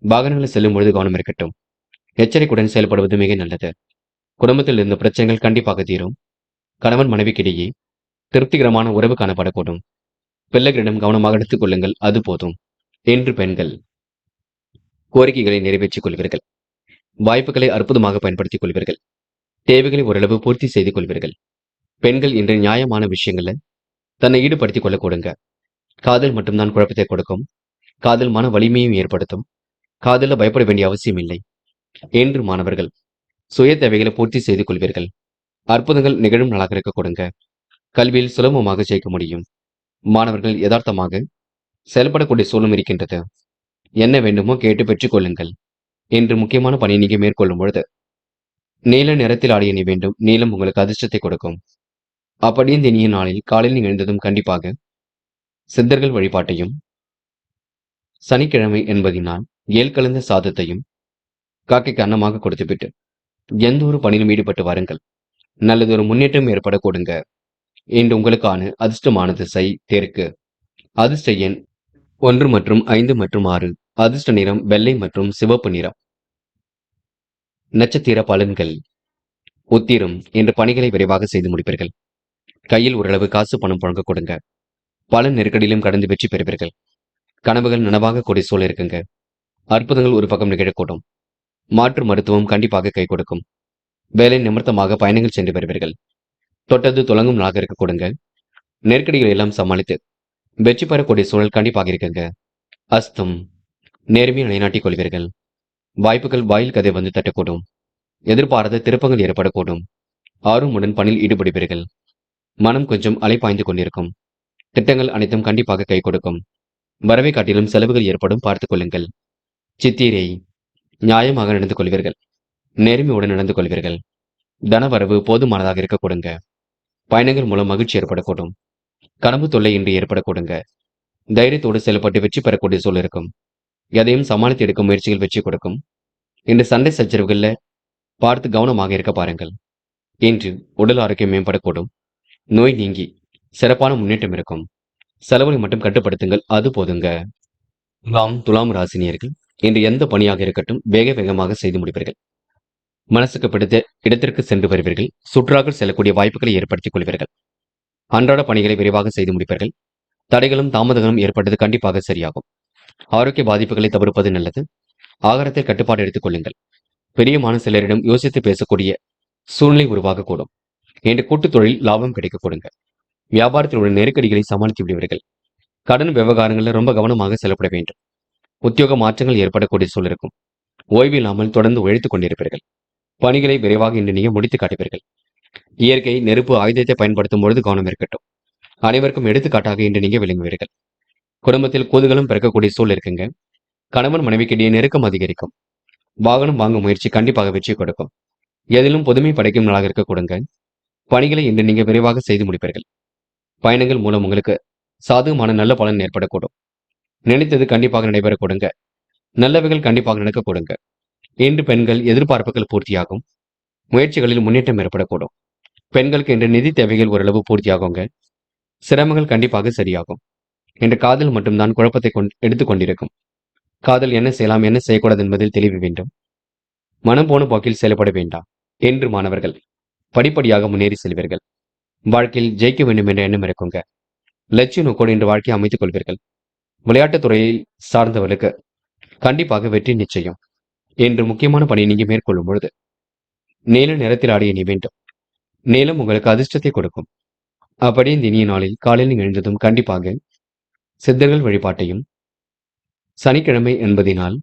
வாகனங்களில் செல்லும் பொழுது கவனம் இருக்கட்டும். எச்சரிக்கையுடன் செயல்படுவது மிக நல்லது. குடும்பத்தில் இருந்த பிரச்சனைகள் கண்டிப்பாக தீரும். கணவன் மனைவிக்கிடையே திருப்திகரமான உறவு காணப்படக்கூடும். பிள்ளைகளிடம் கவனமாக எடுத்துக் கொள்ளுங்கள், அது போதும். இன்று பெண்கள் கோரிக்கைகளை நிறைவேற்றிக் கொள்வீர்கள். வாய்ப்புகளை அற்புதமாக பயன்படுத்திக் கொள்வீர்கள். தேவைகளை ஓரளவு பூர்த்தி செய்து கொள்வீர்கள். பெண்கள் இன்று நியாயமான விஷயங்கள்ல தன்னை ஈடுபடுத்திக் கொள்ள கொடுங்க. காதல் மட்டும்தான் குழப்பத்தை கொடுக்கும். காதல் மன வலிமையும் ஏற்படுத்தும். காதல பயப்பட வேண்டிய அவசியம் இல்லை. இன்று மாணவர்கள் சுய தேவைகளை பூர்த்தி செய்து கொள்வீர்கள். அற்புதங்கள் நிகழும் நாளாக இருக்க கொடுங்க. கல்வியில் சுலபமாக ஜெயிக்க முடியும். மாணவர்கள் யதார்த்தமாக செயல்படக்கூடிய சூழலும் இருக்கின்றது. என்ன வேண்டுமோ கேட்டு பெற்றுக் கொள்ளுங்கள். இன்று முக்கியமான பணியை நீங்க மேற்கொள்ளும் பொழுது நீல நிறத்தில் ஆடை அணி வேண்டும். நீலம் உங்களுக்கு அதிர்ஷ்டத்தை கொடுக்கும். அப்படியே இந்த இனிய நாளில் காலையில் நீங்கள் எழுந்ததும் கண்டிப்பாக சித்தர்கள் வழிபாட்டையும், சனிக்கிழமை என்பதினால் ஏல் கலந்த சாதத்தையும் காக்கைக்கு அன்னமாக கொடுத்துவிட்டு எந்த ஒரு பணியிலும் ஈடுபட்டு வாருங்கள். நல்லதொரு முன்னேற்றம் ஏற்பட கொடுங்க. இன்று உங்களுக்கான அதிர்ஷ்டமான திசை தெற்கு. அதிர்ஷ்ட எண் 1 மற்றும் 5 மற்றும் 6. அதிர்ஷ்ட நிறம் வெள்ளை மற்றும் சிவப்பு நிறம். நட்சத்திர பலன்கள். உத்திரம். இன்று பணிகளை விரைவாக செய்து முடிப்பீர்கள். கையில் ஓரளவு காசு பணம் புழங்க கொடுங்க. பல நெருக்கடியிலும் கடந்து வெற்றி பெறுவீர்கள். கனவுகள் நனவாக கூடிய சூழல் இருக்குங்க. அற்புதங்கள் ஒரு பக்கம் நிகழக்கூடும். மாற்று மருத்துவம் கண்டிப்பாக கை கொடுக்கும். வேலை நிமித்தமாக பயணங்கள் சென்று வருவீர்கள். தொட்டது துலங்கும் நாளாக இருக்க கொடுங்க. நெருக்கடிகளை எல்லாம் சமாளித்து வெற்றி பெறக்கூடிய சூழல் கண்டிப்பாக இருக்குங்க. அஸ்தம் நேர்மையை நிலைநாட்டிக் கொள்வீர்கள். வாய்ப்புகள் வாயில் கதை வந்து தட்டக்கூடும். எதிர்பாராத திருப்பங்கள் ஏற்படக்கூடும். ஆர்வமுடன் பணியில் ஈடுபடுவீர்கள். மனம் கொஞ்சம் அலைப்பாய்ந்து கொண்டிருக்கும். திட்டங்கள் அனைத்தும் கண்டிப்பாக கை கொடுக்கும். வரவை காட்டிலும் செலவுகள் ஏற்படும் பார்த்துக் கொள்ளுங்கள். சித்திரை நியாயமாக நடந்து கொள்வீர்கள். நேர்மையுடன் நடந்து கொள்வீர்கள். தனவரவு போதுமானதாக இருக்க கொடுங்க. பயணங்கள் மூலம் மகிழ்ச்சி ஏற்படக்கூடும். கனவு தொல்லை இன்றி ஏற்படக்கூடுங்க. தைரியத்தோடு செயல்பட்டு வெற்றி பெறக்கூடிய சூழல் இருக்கும். எதையும் சமாளித்து எடுக்கும் முயற்சிகள் வெற்றி கொடுக்கும். இன்று சண்டை சச்சரவுகள்ல பார்த்து கவனமாக இருக்க பாருங்கள். இன்று உடல் ஆரோக்கியம் மேம்படக்கூடும். நோய் நீங்கி சிறப்பான முன்னேற்றம் இருக்கும். செலவுகளை மட்டும் கட்டுப்படுத்துங்கள், அது போதுங்க. துலாம் ராசினியர்கள் இன்று எந்த பணியாக இருக்கட்டும் வேக வேகமாக செய்து முடிப்பீர்கள். மனசுக்கு பிடித்த இடத்திற்கு சென்று வருவீர்கள். சுற்றுலாக்கள் செல்லக்கூடிய வாய்ப்புகளை ஏற்படுத்திக் கொள்வீர்கள். அன்றாட பணிகளை விரைவாக செய்து முடிப்பீர்கள். தடைகளும் தாமதங்களும் ஏற்பட்டது கண்டிப்பாக சரியாகும். ஆரோக்கிய பாதிப்புகளை தவிர்ப்பது நல்லது. ஆகாரத்தில் கட்டுப்பாடு எடுத்துக் கொள்ளுங்கள். பெரியமான சிலரிடம் யோசித்து பேசக்கூடிய சூழ்நிலை உருவாகக்கூடும். என்ற கூட்டுத் தொழில் லாபம் கிடைக்க கொடுங்க. வியாபாரத்தில் உள்ள நெருக்கடிகளை சமாளித்து விடுவீர்கள். கடன் விவகாரங்களில் ரொம்ப கவனமாக செல்லப்பட வேண்டும். உத்தியோக மாற்றங்கள் ஏற்படக்கூடிய சூழல் இருக்கும். ஓய்வு இல்லாமல் தொடர்ந்து உழைத்துக் கொண்டிருப்பீர்கள். பணிகளை விரைவாக இன்று நீங்க முடித்து காட்டுவீர்கள். இயற்கை நெருப்பு ஆயுதத்தை பயன்படுத்தும் பொழுது கவனம் இருக்கட்டும். அனைவருக்கும் எடுத்துக்காட்டாக இன்று நீங்க விளங்குவீர்கள். குடும்பத்தில் கூதுகளும் பிறக்கக்கூடிய சூழல் இருக்குங்க. கணவன் மனைவிக்கிடையே நெருக்கம் அதிகரிக்கும். வாகனம் வாங்கும் முயற்சி கண்டிப்பாக வெற்றி கொடுக்கும். எதிலும் புதுமை படைக்கும் நாளாக இருக்க கொடுங்க. பணிகளை இன்று நீங்க விரைவாக செய்து முடிப்பீர்கள். பயணங்கள் மூலம் உங்களுக்கு சாதகமான நல்ல பலன் ஏற்படக்கூடும். நினைத்தது கண்டிப்பாக நடைபெற கொடுங்க. நல்லவைகள் கண்டிப்பாக நடக்க கொடுங்க. இன்று பெண்கள் எதிர்பார்ப்புகள் பூர்த்தியாகும். முயற்சிகளில் முன்னேற்றம் ஏற்படக்கூடும். பெண்களுக்கு இன்று நிதி தேவைகள் ஓரளவு பூர்த்தியாகுங்க. சிரமங்கள் கண்டிப்பாக சரியாகும். இன்று காதல் மட்டும்தான் குழப்பத்தை எடுத்துக் கொண்டிருக்கும். காதல் என்ன செய்யலாம் என்ன செய்யக்கூடாது என்பதில் தெளிவு வேண்டும். மனம் போன போக்கில் செயல்பட வேண்டாம். என்று மாணவர்கள் படிப்படியாக முன்னேறி செல்வீர்கள். வாழ்க்கையில் ஜெயிக்க வேண்டும் என்ற எண்ணம் இருக்குங்க. லட்சிய நோக்கோடு இன்று வாழ்க்கையை அமைத்துக் கொள்வீர்கள். விளையாட்டுத் துறையை சார்ந்தவர்களுக்கு கண்டிப்பாக வெற்றி நிச்சயம். என்று முக்கியமான பணியை நீங்க மேற்கொள்ளும் பொழுது நீல நிறத்தில் ஆடிய நீ வேண்டும். நீளம் உங்களுக்கு அதிர்ஷ்டத்தை கொடுக்கும். அப்படியே இந்த இனிய நாளில் காலையில் எழுந்ததும் கண்டிப்பாக சித்தர்கள் வழிபாட்டையும், சனிக்கிழமை என்பதினால்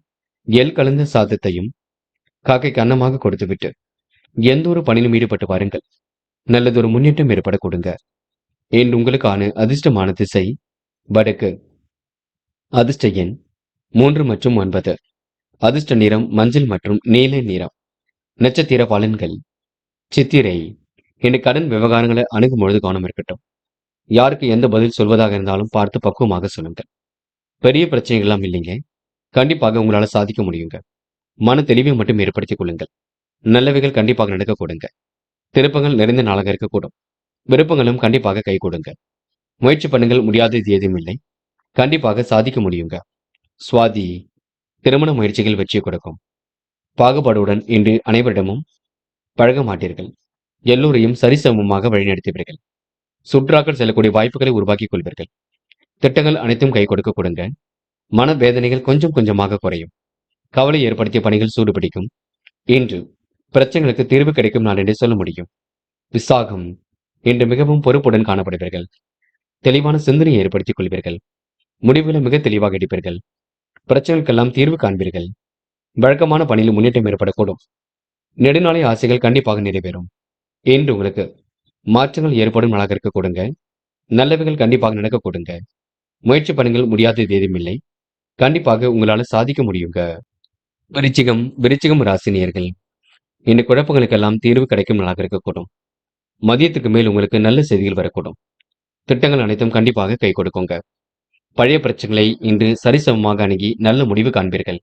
எல் கலந்த சாதத்தையும் காக்கைக்கு அன்னமாக கொடுத்துவிட்டு எந்த ஒரு பணியிலும் ஈடுபட்டு பாருங்கள். நல்லதொரு முன்னேற்றம் ஏற்பட கொடுங்க. என்று உங்களுக்கான அதிர்ஷ்டமான திசை வடக்கு. அதிர்ஷ்ட எண் 3 மற்றும் 9. அதிர்ஷ்ட நிறம் மஞ்சள் மற்றும் நீல நிறம். நட்சத்திர பலன்கள். சித்திரை இன்று கடன் விவகாரங்களை அணுகும் பொழுது கவனம் இருக்கட்டும். யாருக்கு எந்த பதில் சொல்வதாக இருந்தாலும் பார்த்து பக்குவமாக சொல்லுங்கள். பெரிய பிரச்சனைகள் எல்லாம் இல்லைங்க. கண்டிப்பாக உங்களால சாதிக்க முடியுங்க. மன தெளிவை மட்டும் ஏற்படுத்திக் கொள்ளுங்கள். நல்லவைகள் கண்டிப்பாக நடக்க கொடுங்க. திருப்பங்கள் நிறைந்த நாளாக இருக்கக்கூடும். விருப்பங்களும் கண்டிப்பாக கை கொடுங்க. முயற்சி பண்ணுங்கள், முடியாதது ஏதும் இல்லை. கண்டிப்பாக சாதிக்க முடியுங்க. சுவாதி திருமண முயற்சிகள் வெற்றி கொடுக்கும். பாகுபாடுடன் இன்று அனைவரிடமும் பழக மாட்டீர்கள். எல்லோரையும் சரிசமமாக வழிநடத்துவீர்கள். சுற்றுலாக்கள் செல்லக்கூடிய வாய்ப்புகளை உருவாக்கிக் கொள்வீர்கள். திட்டங்கள் அனைத்தும் கை கொடுக்க கொடுங்க. மன வேதனைகள் கொஞ்சம் கொஞ்சமாக குறையும். கவலை ஏற்படுத்திய பணிகள் சூடுபிடிக்கும். இன்று பிரச்சனைகளுக்கு தீர்வு கிடைக்கும் நாள் என்று சொல்ல முடியும். விசாகம் இன்று மிகவும் பொறுப்புடன் காணப்படுவீர்கள். தெளிவான சிந்தனையை ஏற்படுத்திக் கொள்வீர்கள். முடிவுகளை மிக தெளிவாக எடுப்பீர்கள். பிரச்சனைகளுக்கெல்லாம் தீர்வு காண்பீர்கள். வழக்கமான பணியில் முன்னேற்றம் ஏற்படக்கூடும். நெடுநாளை ஆசைகள் கண்டிப்பாக நிறைவேறும். இன்று உங்களுக்கு மாற்றங்கள் ஏற்படும் நாளாக இருக்க கொடுங்க. நல்லவைகள் கண்டிப்பாக நடக்க கொடுங்க. முயற்சி பண்ணுங்கள், முடியாதது ஏதுமில்லை. கண்டிப்பாக உங்களால சாதிக்க முடியுங்க. விருச்சிகம் ராசினியர்கள் இந்த குழப்பங்களுக்கெல்லாம் தீர்வு கிடைக்கும் நாளாக இருக்கக்கூடும். மதியத்துக்கு மேல் உங்களுக்கு நல்ல செய்திகள் வரக்கூடும். திட்டங்கள் அனைத்தும் கண்டிப்பாக கை கொடுக்குங்க. பழைய பிரச்சனைகளை இன்று சரிசமமாக அணுகி நல்ல முடிவு காண்பீர்கள்.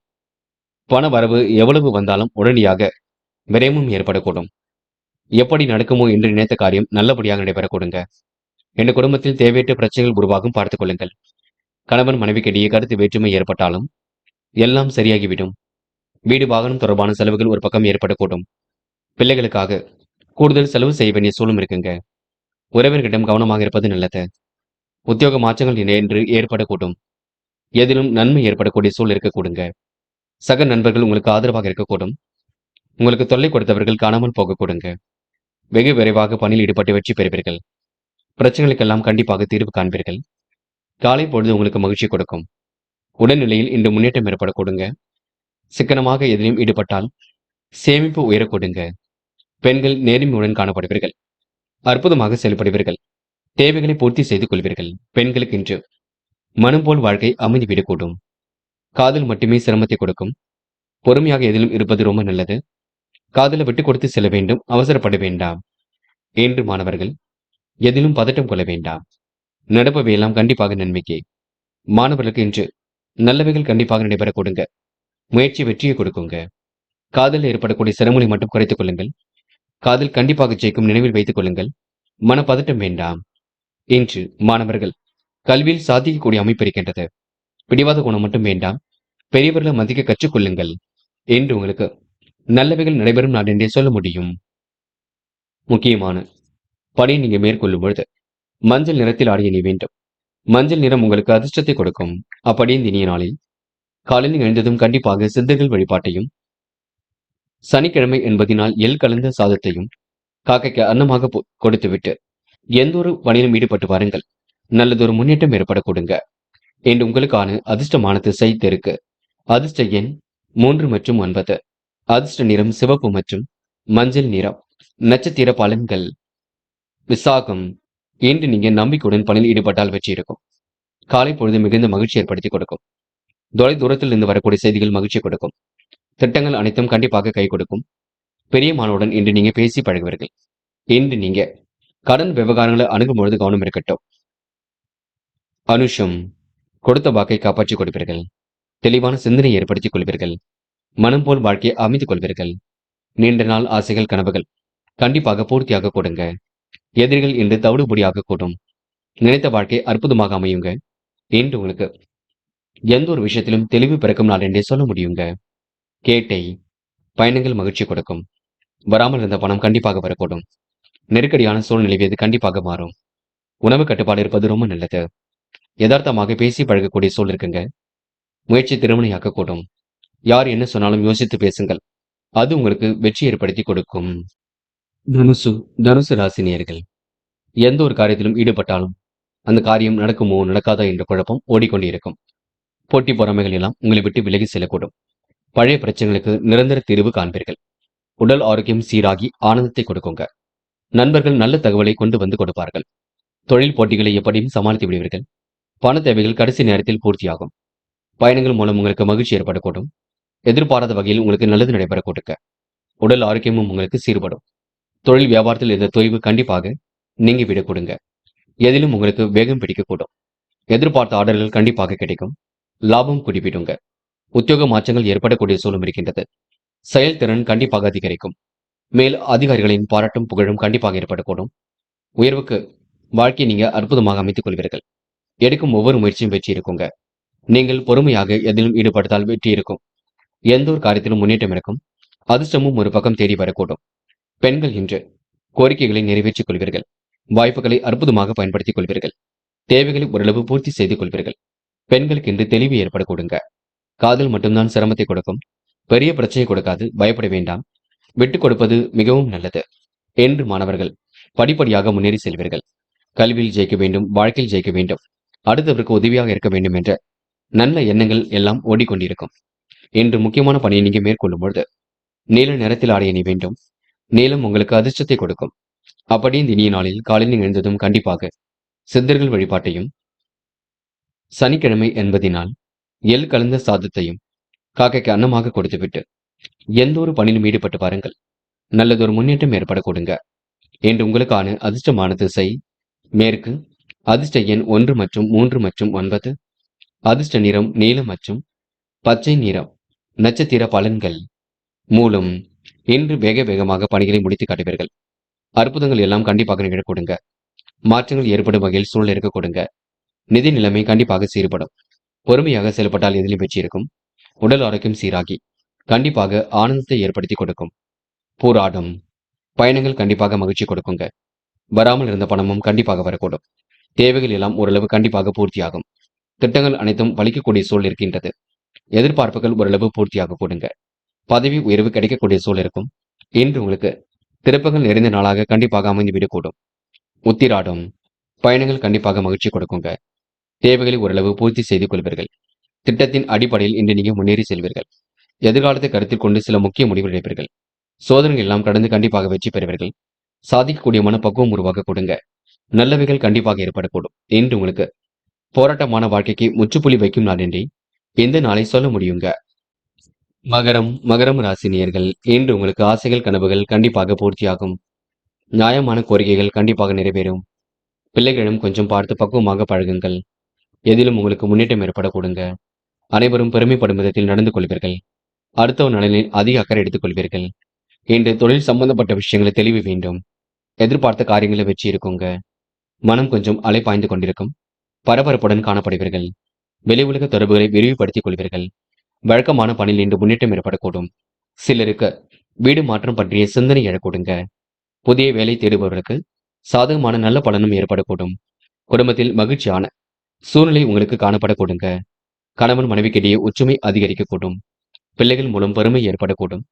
பண வரவு எவ்வளவு வந்தாலும் உடனடியாக விரயமும் ஏற்படக்கூடும். எப்படி நடக்குமோ என்று நினைத்த காரியம் நல்லபடியாக நடைபெற கொடுங்க. என் குடும்பத்தில் தேவையற்ற பிரச்சனைகள் உருவாகும் பார்த்துக் கொள்ளுங்கள். கணவன் மனைவிக்கிடையே கருத்து வேற்றுமை ஏற்பட்டாலும் எல்லாம் சரியாகிவிடும். வீடு வாகனம் தொடர்பான செலவுகள் ஒரு பக்கம் ஏற்படக்கூடும். பிள்ளைகளுக்காக கூடுதல் செலவு செய்ய வேண்டிய சூழலும் இருக்குங்க. உறவினர்களிடம் கவனமாக இருப்பது நல்லது. உத்தியோக மாற்றங்கள் என்று ஏற்படக்கூடும். எதிலும் நன்மை ஏற்படக்கூடிய சூழல் இருக்கக்கூடுங்க. சக நண்பர்கள் உங்களுக்கு ஆதரவாக இருக்கக்கூடும். உங்களுக்கு தொல்லை கொடுத்தவர்கள் காணாமல் போகக்கூடுங்க. வெகு விரைவாக பணியில் ஈடுபட்டு வெற்றி பெறுவீர்கள். பிரச்சனைகளுக்கெல்லாம் கண்டிப்பாக தீர்வு காண்பீர்கள். காலை பொழுது உங்களுக்கு மகிழ்ச்சி கொடுக்கும். உடல்நிலையில் இன்று முன்னேற்றம் ஏற்படக்கூடுங்க. சிக்கனமாக எதிலும் ஈடுபட்டால் சேமிப்பு உயரக்கூடுங்க. பெண்கள் நேர்மையுடன் காணப்படுவீர்கள். அற்புதமாக செயல்படுவீர்கள். தேவைகளை பூர்த்தி செய்து கொள்வீர்கள். பெண்களுக்கு இன்று மனம் போல் வாழ்க்கை அமைந்துவிடக்கூடும். காதல் மட்டுமே சிரமத்தை கொடுக்கும். பொறுமையாக எதிலும் இருப்பது ரொம்ப நல்லது. காதலை விட்டுக் கொடுத்து செல்ல வேண்டும். அவசரப்பட வேண்டாம். என்று மாணவர்கள் எதிலும் பதட்டம் கொள்ள வேண்டாம். நடப்பவையெல்லாம் கண்டிப்பாக நன்மைக்கே. மாணவர்களுக்கு இன்று நல்லவைகள் கண்டிப்பாக நடைபெற கொடுங்க. முயற்சி வெற்றியை கொடுக்குங்க. காதலில் ஏற்படக்கூடிய சிரமங்களை மட்டும் குறைத்துக் கொள்ளுங்கள். காதல் கண்டிப்பாக ஜெயிக்கும், நினைவில் வைத்துக் கொள்ளுங்கள். மனப்பதட்டம் வேண்டாம். இன்று மாணவர்கள் கல்வியில் சாதிக்கக்கூடிய அமைப்பு இருக்கின்றது. பிடிவாத குணம் மட்டும் வேண்டாம். பெரியவர்களை மதிக்க கற்றுக்கொள்ளுங்கள். என்று உங்களுக்கு நல்லவைகள் நடைபெறும் நாள் என்றே சொல்ல முடியும். முக்கியமான பணியை நீங்க மேற்கொள்ளும் பொழுது மஞ்சள் நிறத்தில் ஆடிய நீ வேண்டும். மஞ்சள் நிறம் உங்களுக்கு அதிர்ஷ்டத்தை கொடுக்கும். அப்படியே இந்த இனிய நாளில் காலையில் எழுந்ததும் கண்டிப்பாக சித்தர்கள் வழிபாட்டையும், சனிக்கிழமை என்பதினால் எள் கலந்த சாதத்தையும் காக்கைக்கு அன்னமாக கொடுத்துவிட்டு எந்த ஒரு பணியிலும் ஈடுபட்டு வாருங்கள். நல்லதொரு முன்னேற்றம் ஏற்பட கொடுங்க. என்று உங்களுக்கான அதிர்ஷ்டமான திசை தெற்கு. அதிர்ஷ்ட எண் 3 மற்றும் 9. அதிர்ஷ்ட நிறம் சிவப்பு மற்றும் மஞ்சள் நிறம். நட்சத்திர பலன்கள். விசாகம். இன்று நீங்க நம்பிக்கையுடன் பணியில் ஈடுபட்டால் வெற்றி இருக்கும். காலை பொழுது மிகுந்த மகிழ்ச்சி ஏற்படுத்தி கொடுக்கும். தொலை தூரத்தில் இருந்து வரக்கூடிய செய்திகள் மகிழ்ச்சி கொடுக்கும். திட்டங்கள் அனைத்தும் கண்டிப்பாக கை கொடுக்கும். பெரிய மாணவருடன் இன்று நீங்க பேசி பழகுவீர்கள். இன்று நீங்க கடன் விவகாரங்களை அணுகும் பொழுது கவனம் இருக்கட்டும். அனுஷம். கொடுத்த வாக்கை காப்பாற்றிக் கொடுப்பீர்கள். தெளிவான சிந்தனை ஏற்படுத்திக் கொள்வீர்கள். மனம் போல் வாழ்க்கையை அமைத்துக் கொள்வீர்கள். நீண்ட நாள் ஆசைகள் கனவுகள் கண்டிப்பாக பூர்த்தியாக கொடுங்க. எதிரிகள் இன்று தவிடுபொடியாக கூடும். நினைத்த வாழ்க்கை அற்புதமாக அமையுங்க. என்று உங்களுக்கு எந்த ஒரு விஷயத்திலும் தெளிவு பிறக்கும் நாள் என்றே சொல்ல முடியுங்க. கேட்டை. பயணங்கள் மகிழ்ச்சி கொடுக்கும். வராமல் இருந்த பணம் கண்டிப்பாக வரக்கூடும். நெருக்கடியான சூழ்நிலை இது கண்டிப்பாக மாறும். உணவு கட்டுப்பாடு இருப்பது ரொம்ப நல்லது. யதார்த்தமாக பேசி பழகக்கூடிய சூழல் இருக்குங்க. முயற்சி திருமணியாக்க கூடும். யார் என்ன சொன்னாலும் யோசித்து பேசுங்கள். அது உங்களுக்கு வெற்றி ஏற்படுத்தி கொடுக்கும். தனுசு ராசினியர்கள் எந்த ஒரு காரியத்திலும் ஈடுபட்டாலும் அந்த காரியம் நடக்குமோ நடக்காதா என்ற குழப்பம் ஓடிக்கொண்டே இருக்கும். போட்டி பொறாமைகள் எல்லாம் உங்களை விட்டு விலகி செல்லக்கூடும். பழைய பிரச்சனைகளுக்கு நிரந்தர தீர்வு காண்பீர்கள். உடல் ஆரோக்கியம் சீராகி ஆனந்தத்தை கொடுக்குங்க. நண்பர்கள் நல்ல தகவலை கொண்டு வந்து கொடுப்பார்கள். தொழில் போட்டிகளை எப்படியும் சமாளித்து விடுவீர்கள். பண தேவைகள் கடைசி நேரத்தில் பூர்த்தியாகும். பயணங்கள் மூலம் உங்களுக்கு மகிழ்ச்சி ஏற்படக்கூடும். எதிர்பாராத வகையில் உங்களுக்கு நல்லது நடைபெற கொடுக்க. உடல் ஆரோக்கியமும் உங்களுக்கு சீர்படும். தொழில் வியாபாரத்தில் இருந்த தொய்வு கண்டிப்பாக நீங்கி விட கொடுங்க. எதிலும் உங்களுக்கு வேகம் பிடிக்கக்கூடும். எதிர்பார்த்த ஆர்டர்கள் கண்டிப்பாக கிடைக்கும். லாபம் குடிவிடுங்க. உத்தியோக மாற்றங்கள் ஏற்படக்கூடிய சூழலும் இருக்கின்றது. செயல்திறன் கண்டிப்பாக அதிகரிக்கும். மேல் அதிகாரிகளின் பாராட்டும் புகழும் கண்டிப்பாக ஏற்படக்கூடும். உயர்வுக்கு வாழ்க்கையை நீங்க அற்புதமாக அமைத்துக் கொள்வீர்கள். எடுக்கும் ஒவ்வொரு முயற்சியும் வெற்றி இருக்குங்க. நீங்கள் பொறுமையாக எதிலும் ஈடுபடுத்தால் வெற்றி இருக்கும். எந்த ஒரு காரியத்திலும் முன்னேற்றம் இருக்கும். அதிர்ஷ்டமும் ஒரு பக்கம் தேடி வரக்கூடும். பெண்கள் இன்று கோரிக்கைகளை நிறைவேற்றிக் கொள்வீர்கள். வாய்ப்புகளை அற்புதமாக பயன்படுத்திக் கொள்வீர்கள். தேவைகளை ஓரளவு பூர்த்தி செய்து கொள்வீர்கள். பெண்களுக்கு இன்று தெளிவு ஏற்பட கொடுங்க. காதல் மட்டும்தான் சிரமத்தை கொடுக்கும். பெரிய பிரச்சனை கொடுக்காது. பயப்பட வேண்டாம். விட்டுக் கொடுப்பது மிகவும் நல்லது. என்று மாணவர்கள் படிப்படியாக முன்னேறி செல்வீர்கள். கல்வியில் ஜெயிக்க வேண்டும். வாழ்க்கையில் ஜெயிக்க வேண்டும். அடுத்தவருக்கு உதவியாக இருக்க வேண்டும் என்ற நல்ல எண்ணங்கள் எல்லாம் ஓடிக்கொண்டிருக்கும். இன்று முக்கியமான பணியை நீங்க மேற்கொள்ளும் பொழுது நீல நிறத்தில் ஆடைய நீ வேண்டும். நீலம் உங்களுக்கு அதிர்ஷ்டத்தை கொடுக்கும். அப்படி இந்த இனிய நாளில் காலையில் எழுந்ததும் கண்டிப்பாக சித்தர்கள் வழிபாட்டையும், சனிக்கிழமை என்பதினால் எள் கலந்த சாதத்தையும் காக்கைக்கு அன்னமாக கொடுத்துவிட்டு எந்த ஒரு பணியிலும் ஈடுபட்டு பாருங்கள். நல்லதொரு முன்னேற்றம் ஏற்பட கொடுங்க. என்று உங்களுக்கான அதிர்ஷ்டமான திசை மேற்கு. அதிர்ஷ்ட எண் 1 மற்றும் 3 மற்றும் 9. அதிர்ஷ்ட நிறம் நீலம் மற்றும் பச்சை நிறம். நட்சத்திர பலன்கள். மூலம். இன்று வேக வேகமாக பணிகளை முடித்து காட்டுவீர்கள். அற்புதங்கள் எல்லாம் கண்டிப்பாக நிகழ கொடுங்க. மாற்றங்கள் ஏற்படும் வகையில் சூழல் இருக்க கொடுங்க. நிதி நிலைமை கண்டிப்பாக சீர்படும். பொறுமையாக செயல்பட்டால் எதிலும் வெற்றி இருக்கும். உடல் ஆரோக்கியம் சீராகி கண்டிப்பாக ஆனந்தத்தை ஏற்படுத்தி கொடுக்கும். போராடும். பயணங்கள் கண்டிப்பாக மகிழ்ச்சி கொடுக்குங்க. வராமல் இருந்த பணமும் கண்டிப்பாக வரக்கூடும். தேவைகள் எல்லாம் ஓரளவு கண்டிப்பாக பூர்த்தியாகும். திட்டங்கள் அனைத்தும் பலிக்கக்கூடிய சூழல் இருக்கின்றது. எதிர்பார்ப்புகள் ஓரளவு பூர்த்தியாக கூடுங்க. பதவி உயர்வு கிடைக்கக்கூடிய சூழல் இருக்கும். இன்று உங்களுக்கு திருப்பங்கள் நிறைந்த நாளாக கண்டிப்பாக அமைந்துவிடக்கூடும். உத்திராடம் பயணங்கள் கண்டிப்பாக மகிழ்ச்சி கொடுக்குங்க. தேவைகளை ஓரளவு பூர்த்தி செய்து கொள்வீர்கள். திட்டத்தின் அடிப்படையில் இன்று நீங்க முன்னேறி செல்வீர்கள். எதிர்காலத்தை கருத்தில் கொண்டு சில முக்கிய முடிவுகள் எடுப்பீர்கள். சோதனைகள் எல்லாம் கடந்து கண்டிப்பாக வெற்றி பெறுவீர்கள். சாதிக்கக்கூடிய மனப்பக்குவம் உருவாக்க கொடுங்க. நல்லவைகள் கண்டிப்பாக ஏற்படக்கூடும். இன்று உங்களுக்கு போராட்டமான வாழ்க்கைக்கு முற்றுப்புள்ளி வைக்கும் நாள் என்றே எந்த நாளை சொல்ல முடியுங்க. மகரம் ராசினியர்கள் இன்று உங்களுக்கு ஆசைகள் கனவுகள் கண்டிப்பாக பூர்த்தியாகும். நியாயமான கோரிக்கைகள் கண்டிப்பாக நிறைவேறும். பிள்ளைகளிடம் கொஞ்சம் பார்த்து பக்குவமாக பழகுங்கள். எதிலும் உங்களுக்கு முன்னேற்றம் ஏற்பட கொடுங்க. அனைவரும் பெருமைப்படும் விதத்தில் நடந்து கொள்வீர்கள். அடுத்தவர் நலனில் அதிக அக்கறை எடுத்துக் கொள்வீர்கள். இன்று தொழில் சம்பந்தப்பட்ட விஷயங்களை தெளிவு வேண்டும். எதிர்பார்த்த காரியங்களை வெற்றி இருக்குங்க. மனம் கொஞ்சம் அலைப்பாய்ந்து கொண்டிருக்கும். பரபரப்புடன் காணப்படுவீர்கள். வெளி உலக தொடர்புகளை விரிவுபடுத்திக் கொள்வீர்கள். வழக்கமான பணியில் இன்று முன்னேற்றம் ஏற்படக்கூடும். சிலருக்கு வீடு மாற்றம் பற்றிய சிந்தனை எழக்கூடுங்க. புதிய வேலை தேடுபவர்களுக்கு சாதகமான நல்ல பலனும் ஏற்படக்கூடும். குடும்பத்தில் மகிழ்ச்சியான சூழ்நிலை உங்களுக்கு காணப்படக்கூடுங்க. கணவன் மனைவிக்கிடையே ஒற்றுமை அதிகரிக்கக்கூடும். பிள்ளைகள் மூலம் பெருமை ஏற்படக்கூடும்.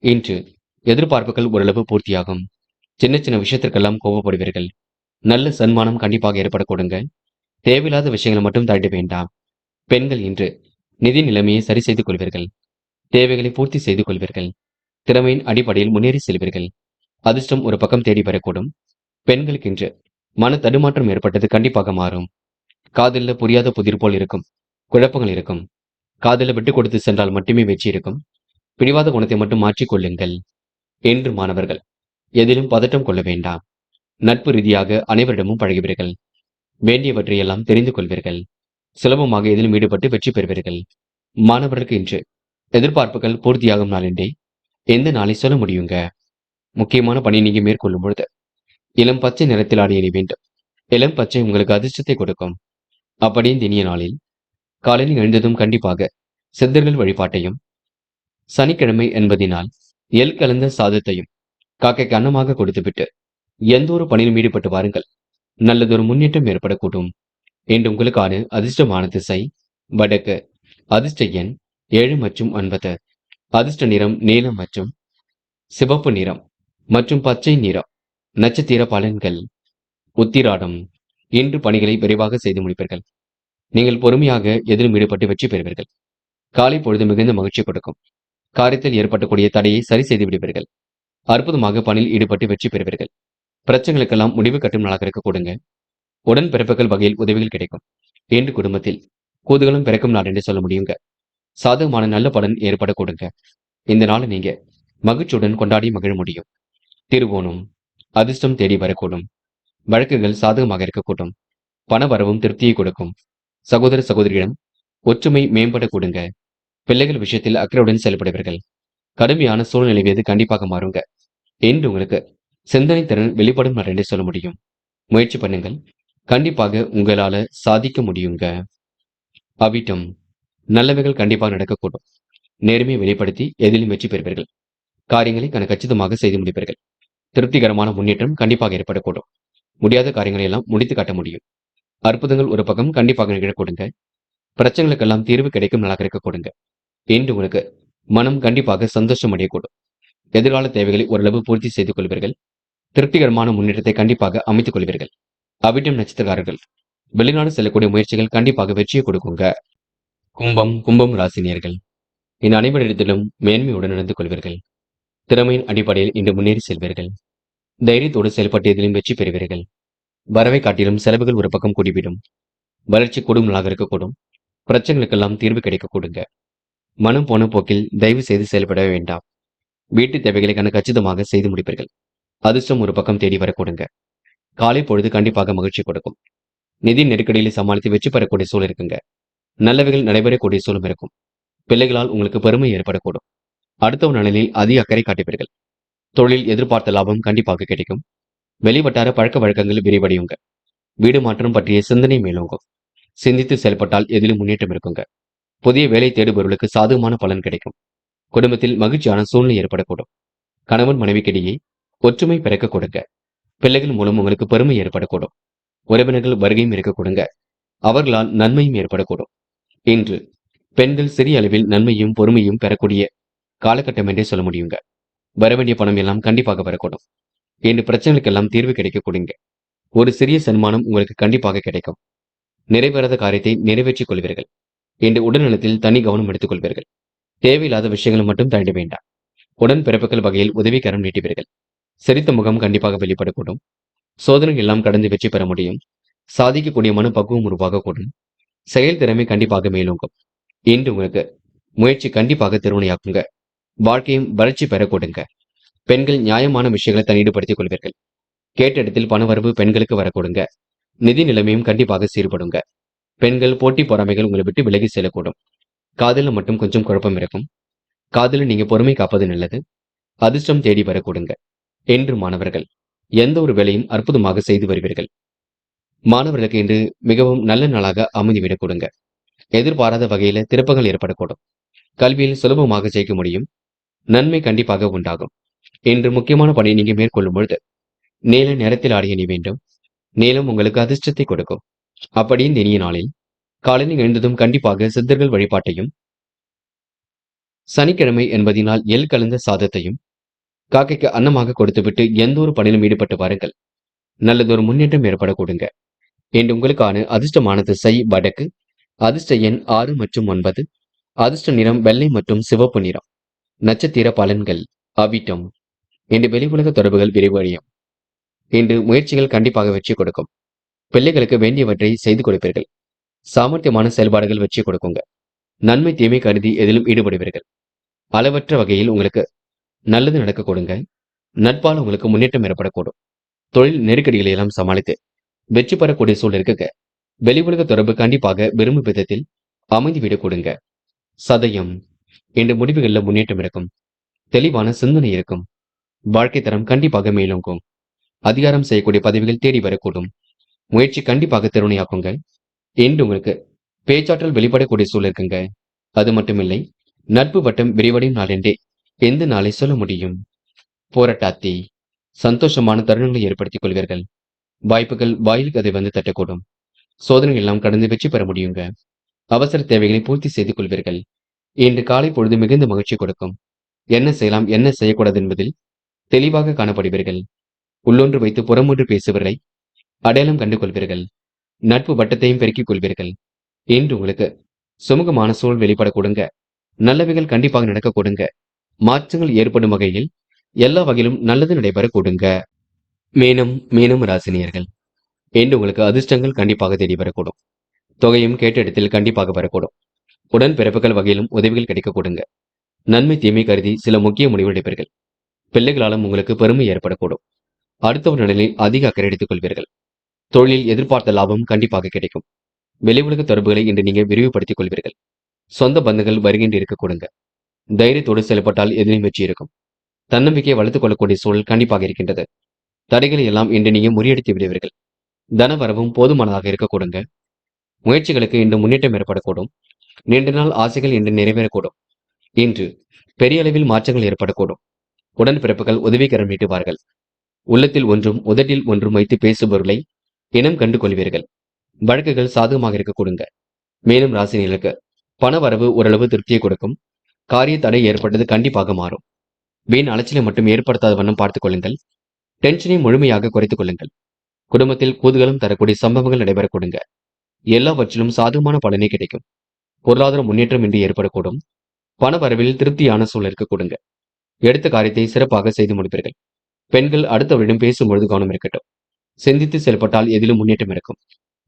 இன்று எதிர்பார்ப்புகள் ஓரளவு பூர்த்தியாகும். சின்ன சின்ன விஷயத்திற்கெல்லாம் கோபப்படுவீர்கள். நல்ல சன்மானம் கண்டிப்பாக ஏற்படக்கூடுங்க. தேவையில்லாத விஷயங்களை மட்டும் தள்ள வேண்டாம். பெண்கள் இன்று நிதி நிலைமையை சரி செய்து கொள்வீர்கள். தேவைகளை பூர்த்தி செய்து கொள்வீர்கள். திறமையின் அடிப்படையில் முன்னேறி செல்வீர்கள். அதிர்ஷ்டம் ஒரு பக்கம் தேடி வரக்கூடும். பெண்களுக்கு இன்று மன தடுமாற்றம் ஏற்பட்டது கண்டிப்பாக மாறும். காதலில் புரியாத புதிர் போல் இருக்கும். குழப்பங்கள் இருக்கும். காதலில் விட்டு கொடுத்து சென்றால் மட்டுமே வெற்றி இருக்கும். பிடிவாத குணத்தை மட்டும் மாற்றிக் கொள்ளுங்கள். என்று மாணவர்கள் எதிலும் பதட்டம் கொள்ள வேண்டாம். நட்பு ரீதியாக அனைவரிடமும் பழகுவீர்கள். வேண்டியவற்றையெல்லாம் தெரிந்து கொள்வீர்கள். சுலபமாக எதிலும் ஈடுபட்டு வெற்றி பெறுவீர்கள். மாணவர்களுக்கு இன்று எதிர்பார்ப்புகள் பூர்த்தியாகும் நாள் என்றே எந்த நாளை சொல்ல முடியுங்க. முக்கியமான பணி நீங்க மேற்கொள்ளும் பொழுது இளம் பச்சை நிறத்தில் ஆடை அணி வேண்டும். இளம் பச்சை உங்களுக்கு அதிர்ஷ்டத்தை கொடுக்கும். அப்படியே இனிய நாளில் காலையில் எழுந்ததும் கண்டிப்பாக சித்தர்கள் வழிபாட்டையும், சனிக்கிழமை என்பதினால் எள் கலந்த சாதத்தையும் காக்கைக்கு அன்னமாக கொடுத்துவிட்டு எந்த ஒரு பணியிலும் ஈடுபட்டு வாருங்கள். நல்லதொரு முன்னேற்றம் ஏற்படக்கூடும். என்று உங்களுக்கான அதிர்ஷ்டமான திசை வடக்கு. அதிர்ஷ்ட எண் 7 மற்றும் 9. அதிர்ஷ்ட நிறம் நீலம் மற்றும் சிவப்பு நிறம் மற்றும் பச்சை நிறம். நட்சத்திர பலன்கள். உத்திராடம் இன்று பணிகளை விரைவாக செய்து முடிப்பீர்கள். நீங்கள் பொறுமையாக எதிலும் ஈடுபட்டு வெற்றி பெறுவீர்கள். காலை பொழுது மிகுந்த மகிழ்ச்சி கொடுக்கும். காரியத்தில் ஏற்படக்கூடிய தடையை சரி செய்து விடுவீர்கள். அற்புதமாக பணியில் ஈடுபட்டு வெற்றி பெறுவீர்கள். பிரச்சனைகளுக்கெல்லாம் முடிவு கட்டும் நாளாக இருக்க கொடுங்க. உடன் பிறப்புகள் வகையில் உதவிகள் கிடைக்கும். இன்று குடும்பத்தில் கூதுகளும் பிறக்கும் நாள் என்று சொல்ல முடியுங்க. சாதகமான நல்ல பலன் ஏற்பட கொடுங்க. இந்த நாளை நீங்க மகிழ்ச்சியுடன் கொண்டாடி மகிழ முடியும். திருவோணம் அதிர்ஷ்டம் தேடி வரக்கூடும். வழக்குகள் சாதகமாக இருக்கக்கூடும். பண வரவும் திருப்தியை கொடுக்கும். சகோதர சகோதரியிடம் ஒற்றுமை மேம்பட கொடுங்க. பிள்ளைகள் விஷயத்தில் அக்கறையுடன் செயல்படுவீர்கள். கடுமையான சூழ்நிலை வேது கண்டிப்பாக மாறுங்க. என்று உங்களுக்கு சிந்தனை திறன் வெளிப்படும் நாள் என்று சொல்ல முடியும். முயற்சி பண்ணுங்கள். கண்டிப்பாக உங்களால சாதிக்க முடியுங்க. அவிட்டம் நல்லவைகள் கண்டிப்பாக நடக்கக்கூடும். நேர்மையை வெளிப்படுத்தி எதிலும் வெற்றி பெறுவீர்கள். காரியங்களை கச்சிதமாக செய்து முடிப்பீர்கள். திருப்திகரமான முன்னேற்றம் கண்டிப்பாக ஏற்படக்கூடும். முடியாத காரியங்களை எல்லாம் முடித்து காட்ட முடியும். அற்புதங்கள் ஒரு பக்கம் கண்டிப்பாக நிகழக்கூடுங்க. பிரச்சனைகளுக்கெல்லாம் தீர்வு கிடைக்கும் நாளாக இருக்க கொடுங்க. இன்று உங்களுக்கு மனம் கண்டிப்பாக சந்தோஷம் அடையக்கூடும். எதிர்கால தேவைகளை ஓரளவு பூர்த்தி செய்து கொள்வீர்கள். திருப்திகரமான முன்னேற்றத்தை கண்டிப்பாக அமைத்துக் கொள்வீர்கள். அவிட்டம் நட்சத்திரக்காரர்கள் வெளிநாடு செல்லக்கூடிய முயற்சிகள் கண்டிப்பாக வெற்றியை கொடுக்குங்க. கும்பம் ராசினியர்கள் இன்று அனைவரிடத்திலும் மேன்மையுடன் நடந்து கொள்வீர்கள். திறமையின் அடிப்படையில் இன்று முன்னேறி செல்வீர்கள். தைரியத்தோடு செயல்பட்டு எதிலும் வெற்றி பெறுவீர்கள். வரவை காட்டிலும் செலவுகள் ஒரு பக்கம் கூடிவிடும். வளர்ச்சி கூடும் நாளாக இருக்கக்கூடும். பிரச்சனைகளுக்கெல்லாம் தீர்வு கிடைக்க கொடுங்க. மனம் போன போக்கில் தயவு செய்து செயல்பட வேண்டாம். வீட்டு தேவைகளை கச்சிதமாக செய்து முடிப்பீர்கள். அதிர்ஷ்டம் ஒரு பக்கம் தேடி வரக்கூடுங்க. காலை பொழுது கண்டிப்பாக மகிழ்ச்சி கொடுக்கும். நிதி நெருக்கடிகளை சமாளித்து வெற்றி பெறக்கூடிய சூழல் இருக்குங்க. நல்லவைகள் நடைபெறக்கூடிய சூழலும் இருக்கும். பிள்ளைகளால் உங்களுக்கு பெருமை ஏற்படக்கூடும். அடுத்தவன் நலனில் அதிக அக்கறை காட்டுவீர்கள். தொழில் எதிர்பார்த்த லாபம் கண்டிப்பாக கிடைக்கும். வெளிவட்டார பழக்க வழக்கங்கள் விரிவடையுங்க. வீடு மாற்றம் பற்றிய சிந்தனை மேலோங்கும். சிந்தித்து செயல்பட்டால் எதிலும் முன்னேற்றம் இருக்குங்க. புதிய வேலை தேடுபவர்களுக்கு சாதகமான பலன் கிடைக்கும். குடும்பத்தில் மகிழ்ச்சியான சூழ்நிலை ஏற்படக்கூடும். கணவன் மனைவிக்கிடையே ஒற்றுமை பிறக்க கொடுங்க. பிள்ளைகள் மூலம் உங்களுக்கு பெருமை ஏற்படக்கூடும். உறவினர்கள் வருகையும் இருக்க கொடுங்க. அவர்களால் நன்மையும் ஏற்படக்கூடும். இன்று பெண்கள் சிறிய அளவில் நன்மையும் பொறுமையும் பெறக்கூடிய காலகட்டம் என்றே சொல்ல முடியுங்க. வரவேண்டிய பணம் எல்லாம் கண்டிப்பாக வரக்கூடும். இன்று பிரச்சனைகளுக்கெல்லாம் தீர்வு கிடைக்கக்கூடியங்க. ஒரு சிறிய சன்மானம் உங்களுக்கு கண்டிப்பாக கிடைக்கும். நிறைவேறாத காரியத்தை நிறைவேற்றிக் கொள்வீர்கள். இன்று உடல்நலத்தில் தனி கவனம் எடுத்துக் கொள்வீர்கள். தேவையில்லாத விஷயங்களை மட்டும் தாண்ட வேண்டாம். உடன் பிறப்புகள் வகையில் உதவிக்கரம் நீட்டுவீர்கள். சிரித்த முகம் கண்டிப்பாக வெளிப்படக்கூடும். சோதனை எல்லாம் கடந்து வெற்றி பெற முடியும். சாதிக்கக்கூடிய மனப்பக்குவம் உருவாகக்கூடும். செயல் திறமை கண்டிப்பாக மேலோங்கும். இன்று உங்களுக்கு முயற்சி கண்டிப்பாக திருவினையாக்குங்க. வாழ்க்கையும் வளர்ச்சி பெற கொடுங்க. பெண்கள் நியாயமான விஷயங்களை தன்னீடுபடுத்திக் கொள்வீர்கள். கேட்ட இடத்தில் பணவரவு பெண்களுக்கு வரக்கூடுங்க. நிதி நிலைமையும் கண்டிப்பாக சீர்படுங்க. பெண்கள் போட்டி பொறாமைகள் உங்களை விட்டு விலகி செல்லக்கூடும். காதல மட்டும் கொஞ்சம் குழப்பம் இருக்கும். காதல நீங்க பொறுமை காப்பது நல்லது. அதிர்ஷ்டம் தேடி வரக்கூடுங்க. என்று மாணவர்கள் எந்த ஒரு வேலையும் அற்புதமாக செய்து வருவீர்கள். மாணவர்களுக்கு இன்று மிகவும் நல்ல நாளாக அமைந்துவிடக் கொடுங்க. எதிர்பாராத வகையில திருப்பங்கள் ஏற்படக்கூடும். கல்வியில் சுலபமாக ஜெயிக்க முடியும். நன்மை கண்டிப்பாக உண்டாகும். இன்று முக்கியமான பணியை நீங்க மேற்கொள்ளும் பொழுது நீல நிறத்தில் ஆடிய நீ வேண்டும். நீலம் உங்களுக்கு அதிர்ஷ்டத்தை கொடுக்கும். அப்படி இந்த இனிய நாளில் காலையில் எழுந்ததும் கண்டிப்பாக சித்தர்கள் வழிபாட்டையும், சனிக்கிழமை என்பதினால் எள் கலந்த சாதத்தையும் காக்கைக்கு அன்னமாக கொடுத்துவிட்டு எந்த ஒரு பணியிலும் ஈடுபட்டு வாருங்கள். நல்லதொரு முன்னேற்றம் ஏற்பட கொடுங்க. இன்று உங்களுக்கான அதிர்ஷ்டமான திசை வடக்கு. அதிர்ஷ்ட எண் 6 மற்றும் 9. அதிர்ஷ்ட நிறம் வெள்ளை மற்றும் சிவப்பு நிறம். நட்சத்திர பலன்கள் அவிட்டம். இன்று வெளி உலக தொடர்புகள் விரிவடையும். இன்று முயற்சிகள் கண்டிப்பாக வெற்றி கொடுக்கும். பிள்ளைகளுக்கு வேண்டியவற்றை செய்து கொடுப்பீர்கள். சாமர்த்தியமான செயல்பாடுகள் வெற்றி கொடுக்குங்க. நன்மை தீமை கருதி எதிலும் ஈடுபடுவீர்கள். அளவற்ற வகையில் உங்களுக்கு நல்லது நடக்க கொடுங்க. நட்பால் உங்களுக்கு முன்னேற்றம் ஏற்படக்கூடும். தொழில் நெருக்கடிகளை எல்லாம் சமாளித்து வெற்றி பெறக்கூடிய சூழல் இருக்குங்க. வெளி உலக தொடர்பு கண்டிப்பாக விரும்பும் விதத்தில் அமைந்துவிடக் கொடுங்க. சதயம். இன்று முடிவுகளில் முன்னேற்றம் இருக்கும். தெளிவான சிந்தனை இருக்கும். வாழ்க்கை தரம் கண்டிப்பாக மேலோங்கும். அதிகாரம் செய்யக்கூடிய பதவிகள் தேடி வரக்கூடும். முயற்சி கண்டிப்பாக திறனையாக்குங்க. இன்று உங்களுக்கு பேச்சாற்றல் வெளிப்படக்கூடிய சூழல் இருக்குங்க. அது மட்டுமில்லை, நட்பு வட்டம் விரிவடையும் நாள் என்றே எந்த நாளை சொல்ல முடியும். போராட்டாத்தி. சந்தோஷமான தருணங்களை ஏற்படுத்திக் கொள்வீர்கள். வாய்ப்புகள் வாயிலுக்கு அதை வந்து தட்டக்கூடும். சோதனை எல்லாம் கடந்து வெற்றி பெற முடியுங்க. அவசர தேவைகளை பூர்த்தி செய்து கொள்வீர்கள். இன்று காலை பொழுது மிகுந்த மகிழ்ச்சி கொடுக்கும். என்ன செய்யலாம் என்ன செய்யக்கூடாது என்பதில் தெளிவாக காணப்படுவீர்கள். உள்ளொன்று வைத்து புறமொன்று பேசுவதை அடையாளம் கண்டு கொள்வீர்கள். நட்பு வட்டத்தையும் பெருக்கிக் கொள்வீர்கள். இன்று உங்களுக்கு சுமூகமான சூழல் வெளிப்பட கொடுங்க. நல்லவைகள் கண்டிப்பாக நடக்க கொடுங்க. மாற்றங்கள் ஏற்படும் வகையில் எல்லா வகையிலும் நல்லது நடைபெற கொடுங்க. மீனம் ராசினியர்கள். இன்று உங்களுக்கு அதிர்ஷ்டங்கள் கண்டிப்பாக தேடி வரக்கூடும். தொகையும் கேட்ட இடத்தில் கண்டிப்பாக வரக்கூடும். உடன் பிறப்புகள் வகையிலும் உதவிகள் கிடைக்க கொடுங்க. நன்மை தீமை கருதி சில முக்கிய முடிவுகள் எடுப்பீர்கள். பிள்ளைகளாலும் உங்களுக்கு பெருமை ஏற்படக்கூடும். அடுத்தவர் நலனில் அதிக அக்கறை எடுத்துக் கொள்வீர்கள். தொழிலில் எதிர்பார்த்த லாபம் கண்டிப்பாக கிடைக்கும். வெளி உலக தொடர்புகளை இன்று நீங்க விரிவுபடுத்திக் கொள்வீர்கள். சொந்த பந்தங்கள் வருகின்ற இருக்க கொடுங்க. தைரியத்தோடு செயல்பட்டால் எதிலும் வெற்றி இருக்கும். தன்னம்பிக்கையை வளர்த்துக் கொள்ளக்கூடிய சூழல் கண்டிப்பாக இருக்கின்றது. தடைகளை எல்லாம் இன்று நீங்க முறியடித்து விடுவீர்கள். தனவரவும் போதுமானதாக இருக்க கொடுங்க. முயற்சிகளுக்கு இன்று முன்னேற்றம் ஏற்படக்கூடும். நீண்ட நாள் ஆசைகள் இன்று நிறைவேறக்கூடும். இன்று பெரிய அளவில் மாற்றங்கள் ஏற்படக்கூடும். உடன்பிறப்புகள் உதவிக்கரம் நீட்டுவார்கள். உள்ளத்தில் ஒன்றும் உதட்டில் ஒன்றும் வைத்து பேசுபவர்களை இனம் கண்டு கொள்வீர்கள். வழக்குகள் சாதகமாக இருக்க கொடுங்க. மேலும் ராசினியர்களுக்கு பண வரவு ஓரளவு திருப்தியை கொடுக்கும். காரிய தடை ஏற்பட்டது கண்டிப்பாக மாறும். வீண் அலைச்சலை மட்டும் ஏற்படுத்தாத வண்ணம் பார்த்துக் கொள்ளுங்கள். டென்ஷனை முழுமையாக குறைத்துக் கொள்ளுங்கள். குடும்பத்தில் கூதுகளும் தரக்கூடிய சம்பவங்கள் நடைபெற கொடுங்க. எல்லாவற்றிலும் சாதகமான பலனே கிடைக்கும். பொருளாதார முன்னேற்றம் இன்றி ஏற்படக்கூடும். பண வரவில் திருப்தியான சூழல் இருக்க கொடுங்க. எடுத்த காரியத்தை சிறப்பாக செய்து முடிப்பீர்கள். பெண்கள் அடுத்தவரிடம் பேசும்பொழுது கவனம் இருக்கட்டும். சிந்தித்து செயல்பட்டால் எதிலும் முன்னேற்றம் இருக்கும்.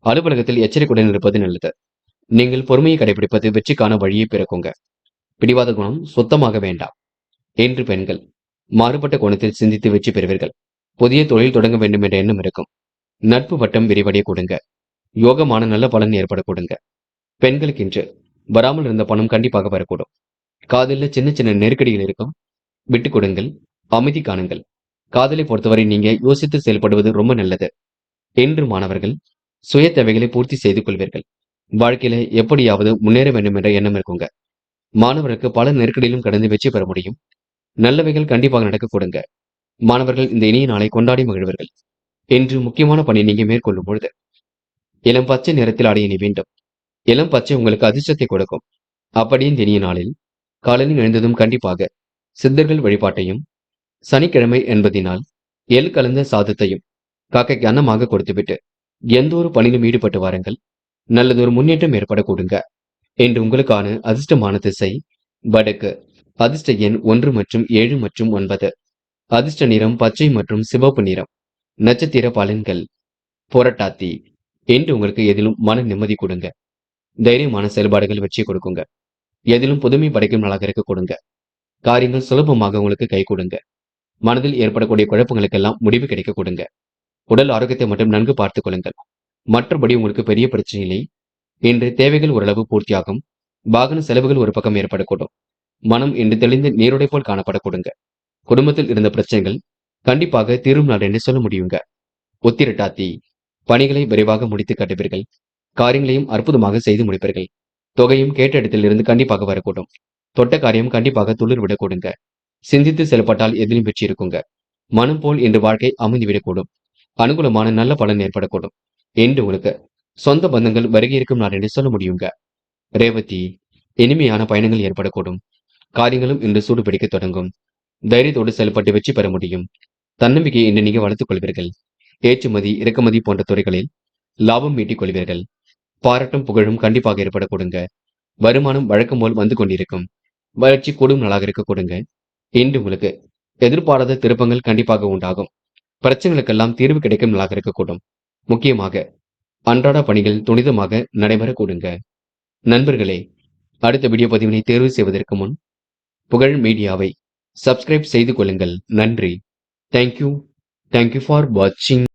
அலுவலகத்தில் எச்சரிக்கையுடன் இருப்பது நல்லது. நீங்கள் பொறுமையை கடைபிடிப்பது வெற்றிக்கான வழியை பிறக்குங்க. பிடிவாத குணம் சுத்தமாக வேண்டாம். என்று பெண்கள் மாறுபட்ட கோணத்தில் சிந்தித்து வெற்றி பெறுவீர்கள். புதிய தொழில் தொடங்க வேண்டும் என்ற எண்ணம் இருக்கும். நட்பு வட்டம் விரிவடைய கொடுங்க. யோகமான நல்ல பலன் ஏற்பட கொடுங்க. பெண்களுக்கு இன்று வராமல் இருந்த பணம் கண்டிப்பாக வரக்கூடும். காதலில் சின்ன சின்ன நெருக்கடிகள் இருக்கும். விட்டுக் கொடுங்கள். அமைதி காணுங்கள். காதலை பொறுத்தவரை நீங்க யோசித்து செயல்படுவது ரொம்ப நல்லது. என்று மாணவர்கள் சுய தேவைகளை பூர்த்தி செய்து கொள்வீர்கள். வாழ்க்கையில எப்படியாவது முன்னேற வேண்டும் என்ற எண்ணம் இருக்குங்க. மாணவருக்கு பல நெருக்கடியிலும் கடந்து வெற்றி பெற முடியும். நல்லவைகள் கண்டிப்பாக நடக்க கொடுங்க. மாணவர்கள் இந்த இனிய நாளை கொண்டாடி மகிழ்வர்கள். என்று முக்கியமான பணி நீங்க மேற்கொள்ளும் பொழுது இளம் பச்சை நிறத்தில் ஆடை அணி வேண்டும். இளம் பச்சை உங்களுக்கு அதிர்ஷ்டத்தை கொடுக்கும். அப்படியே இனிய நாளில் காலையில் எழுந்ததும் கண்டிப்பாக சித்தர்கள் வழிபாட்டையும், சனிக்கிழமை என்பதினால் எள் கலந்த சாதத்தையும் காக்கைக்கு அன்னமாக கொடுத்துவிட்டு எந்த ஒரு பணியிலும் ஈடுபட்டு வாருங்கள். நல்லதொரு முன்னேற்றம் ஏற்பட கொடுங்க. என்று உங்களுக்கான அதிர்ஷ்டமான திசை வடக்கு. அதிர்ஷ்ட எண் 1 மற்றும் 7 மற்றும் 9. அதிர்ஷ்ட நிறம் பச்சை மற்றும் சிவப்பு நிறம். நட்சத்திர பலன்கள் புரட்டாத்தி. என்று உங்களுக்கு எதிலும் மன நிம்மதி கொடுங்க. தைரியமான செயல்பாடுகள் வெற்றி கொடுக்குங்க. எதிலும் புதுமை படைக்கும் நாளாக இருக்க கொடுங்க. காரியங்கள் சுலபமாக உங்களுக்கு கை கொடுங்க. மனதில் ஏற்படக்கூடிய குழப்பங்களுக்கெல்லாம் முடிவு கிடைக்க கொடுங்க. உடல் ஆரோக்கியத்தை மட்டும் நன்கு பார்த்துக் கொள்ளுங்கள். மற்றபடி உங்களுக்கு பெரிய பிரச்சனை இல்லை. இன்று தேவைகள் ஓரளவு பூர்த்தியாகும். வாகன செலவுகள் ஒரு பக்கம் ஏற்படக்கூடும். மனம் இன்று தெளிந்து நீரோடை போல் காணப்பட கொடுங்க. குடும்பத்தில் இருந்த பிரச்சனைகள் கண்டிப்பாக தீரும் நாள் என்று சொல்ல முடியுங்க. உத்திரட்டாத்தி. பணிகளை விரைவாக முடித்து கட்டுவீர்கள். காரியங்களையும் அற்புதமாக செய்து முடிப்பீர்கள். தொகையும் கேட்ட இடத்தில் இருந்து கண்டிப்பாக வரக்கூடும். தொட்ட காரியம் கண்டிப்பாக துளிர் விட கொடுங்க. சிந்தித்து செயல்பட்டால் எதிலும் வெற்றி இருக்குங்க. மனம் போல் இன்று வாழ்க்கை அமைந்துவிடக்கூடும். அனுகூலமான நல்ல பலன் ஏற்படக்கூடும். என்று உங்களுக்கு சொந்த பந்தங்கள் வருகை இருக்கும் நாள் என்று சொல்ல முடியுங்க. ரேவதி. இனிமையான பயணங்கள் ஏற்படக்கூடும். காரியங்களும் இன்று சூடு பிடிக்க தொடங்கும். தைரியத்தோடு செயல்பட்டு வெற்றி பெற முடியும். தன்னம்பிக்கையை இன்று நீங்க வளர்த்துக் கொள்வீர்கள். ஏற்றுமதி இறக்குமதி போன்ற துறைகளில் லாபம் ஈட்டிக் கொள்வீர்கள். பாராட்டும் புகழும் கண்டிப்பாக ஏற்பட கொடுங்க. வருமானம் வழக்கம் போல் வந்து கொண்டிருக்கும். வளர்ச்சி கூடும் நாளாக இருக்க கொடுங்க. இன்று உங்களுக்கு எதிர்பாராத திருப்பங்கள் கண்டிப்பாக உண்டாகும். பிரச்சனைகளுக்கெல்லாம் தீர்வு கிடைக்கும் நாளாக இருக்கக்கூடும். முக்கியமாக அன்றாட பணிகள் துரிதமாக நடைபெற கொடுங்க. நண்பர்களே, அடுத்த வீடியோ பதிவினை தேர்வு செய்வதற்கு முன் புகழ் மீடியாவை சப்ஸ்கிரைப் செய்து கொள்ளுங்கள். நன்றி. தேங்க்யூ ஃபார் வாட்சிங்.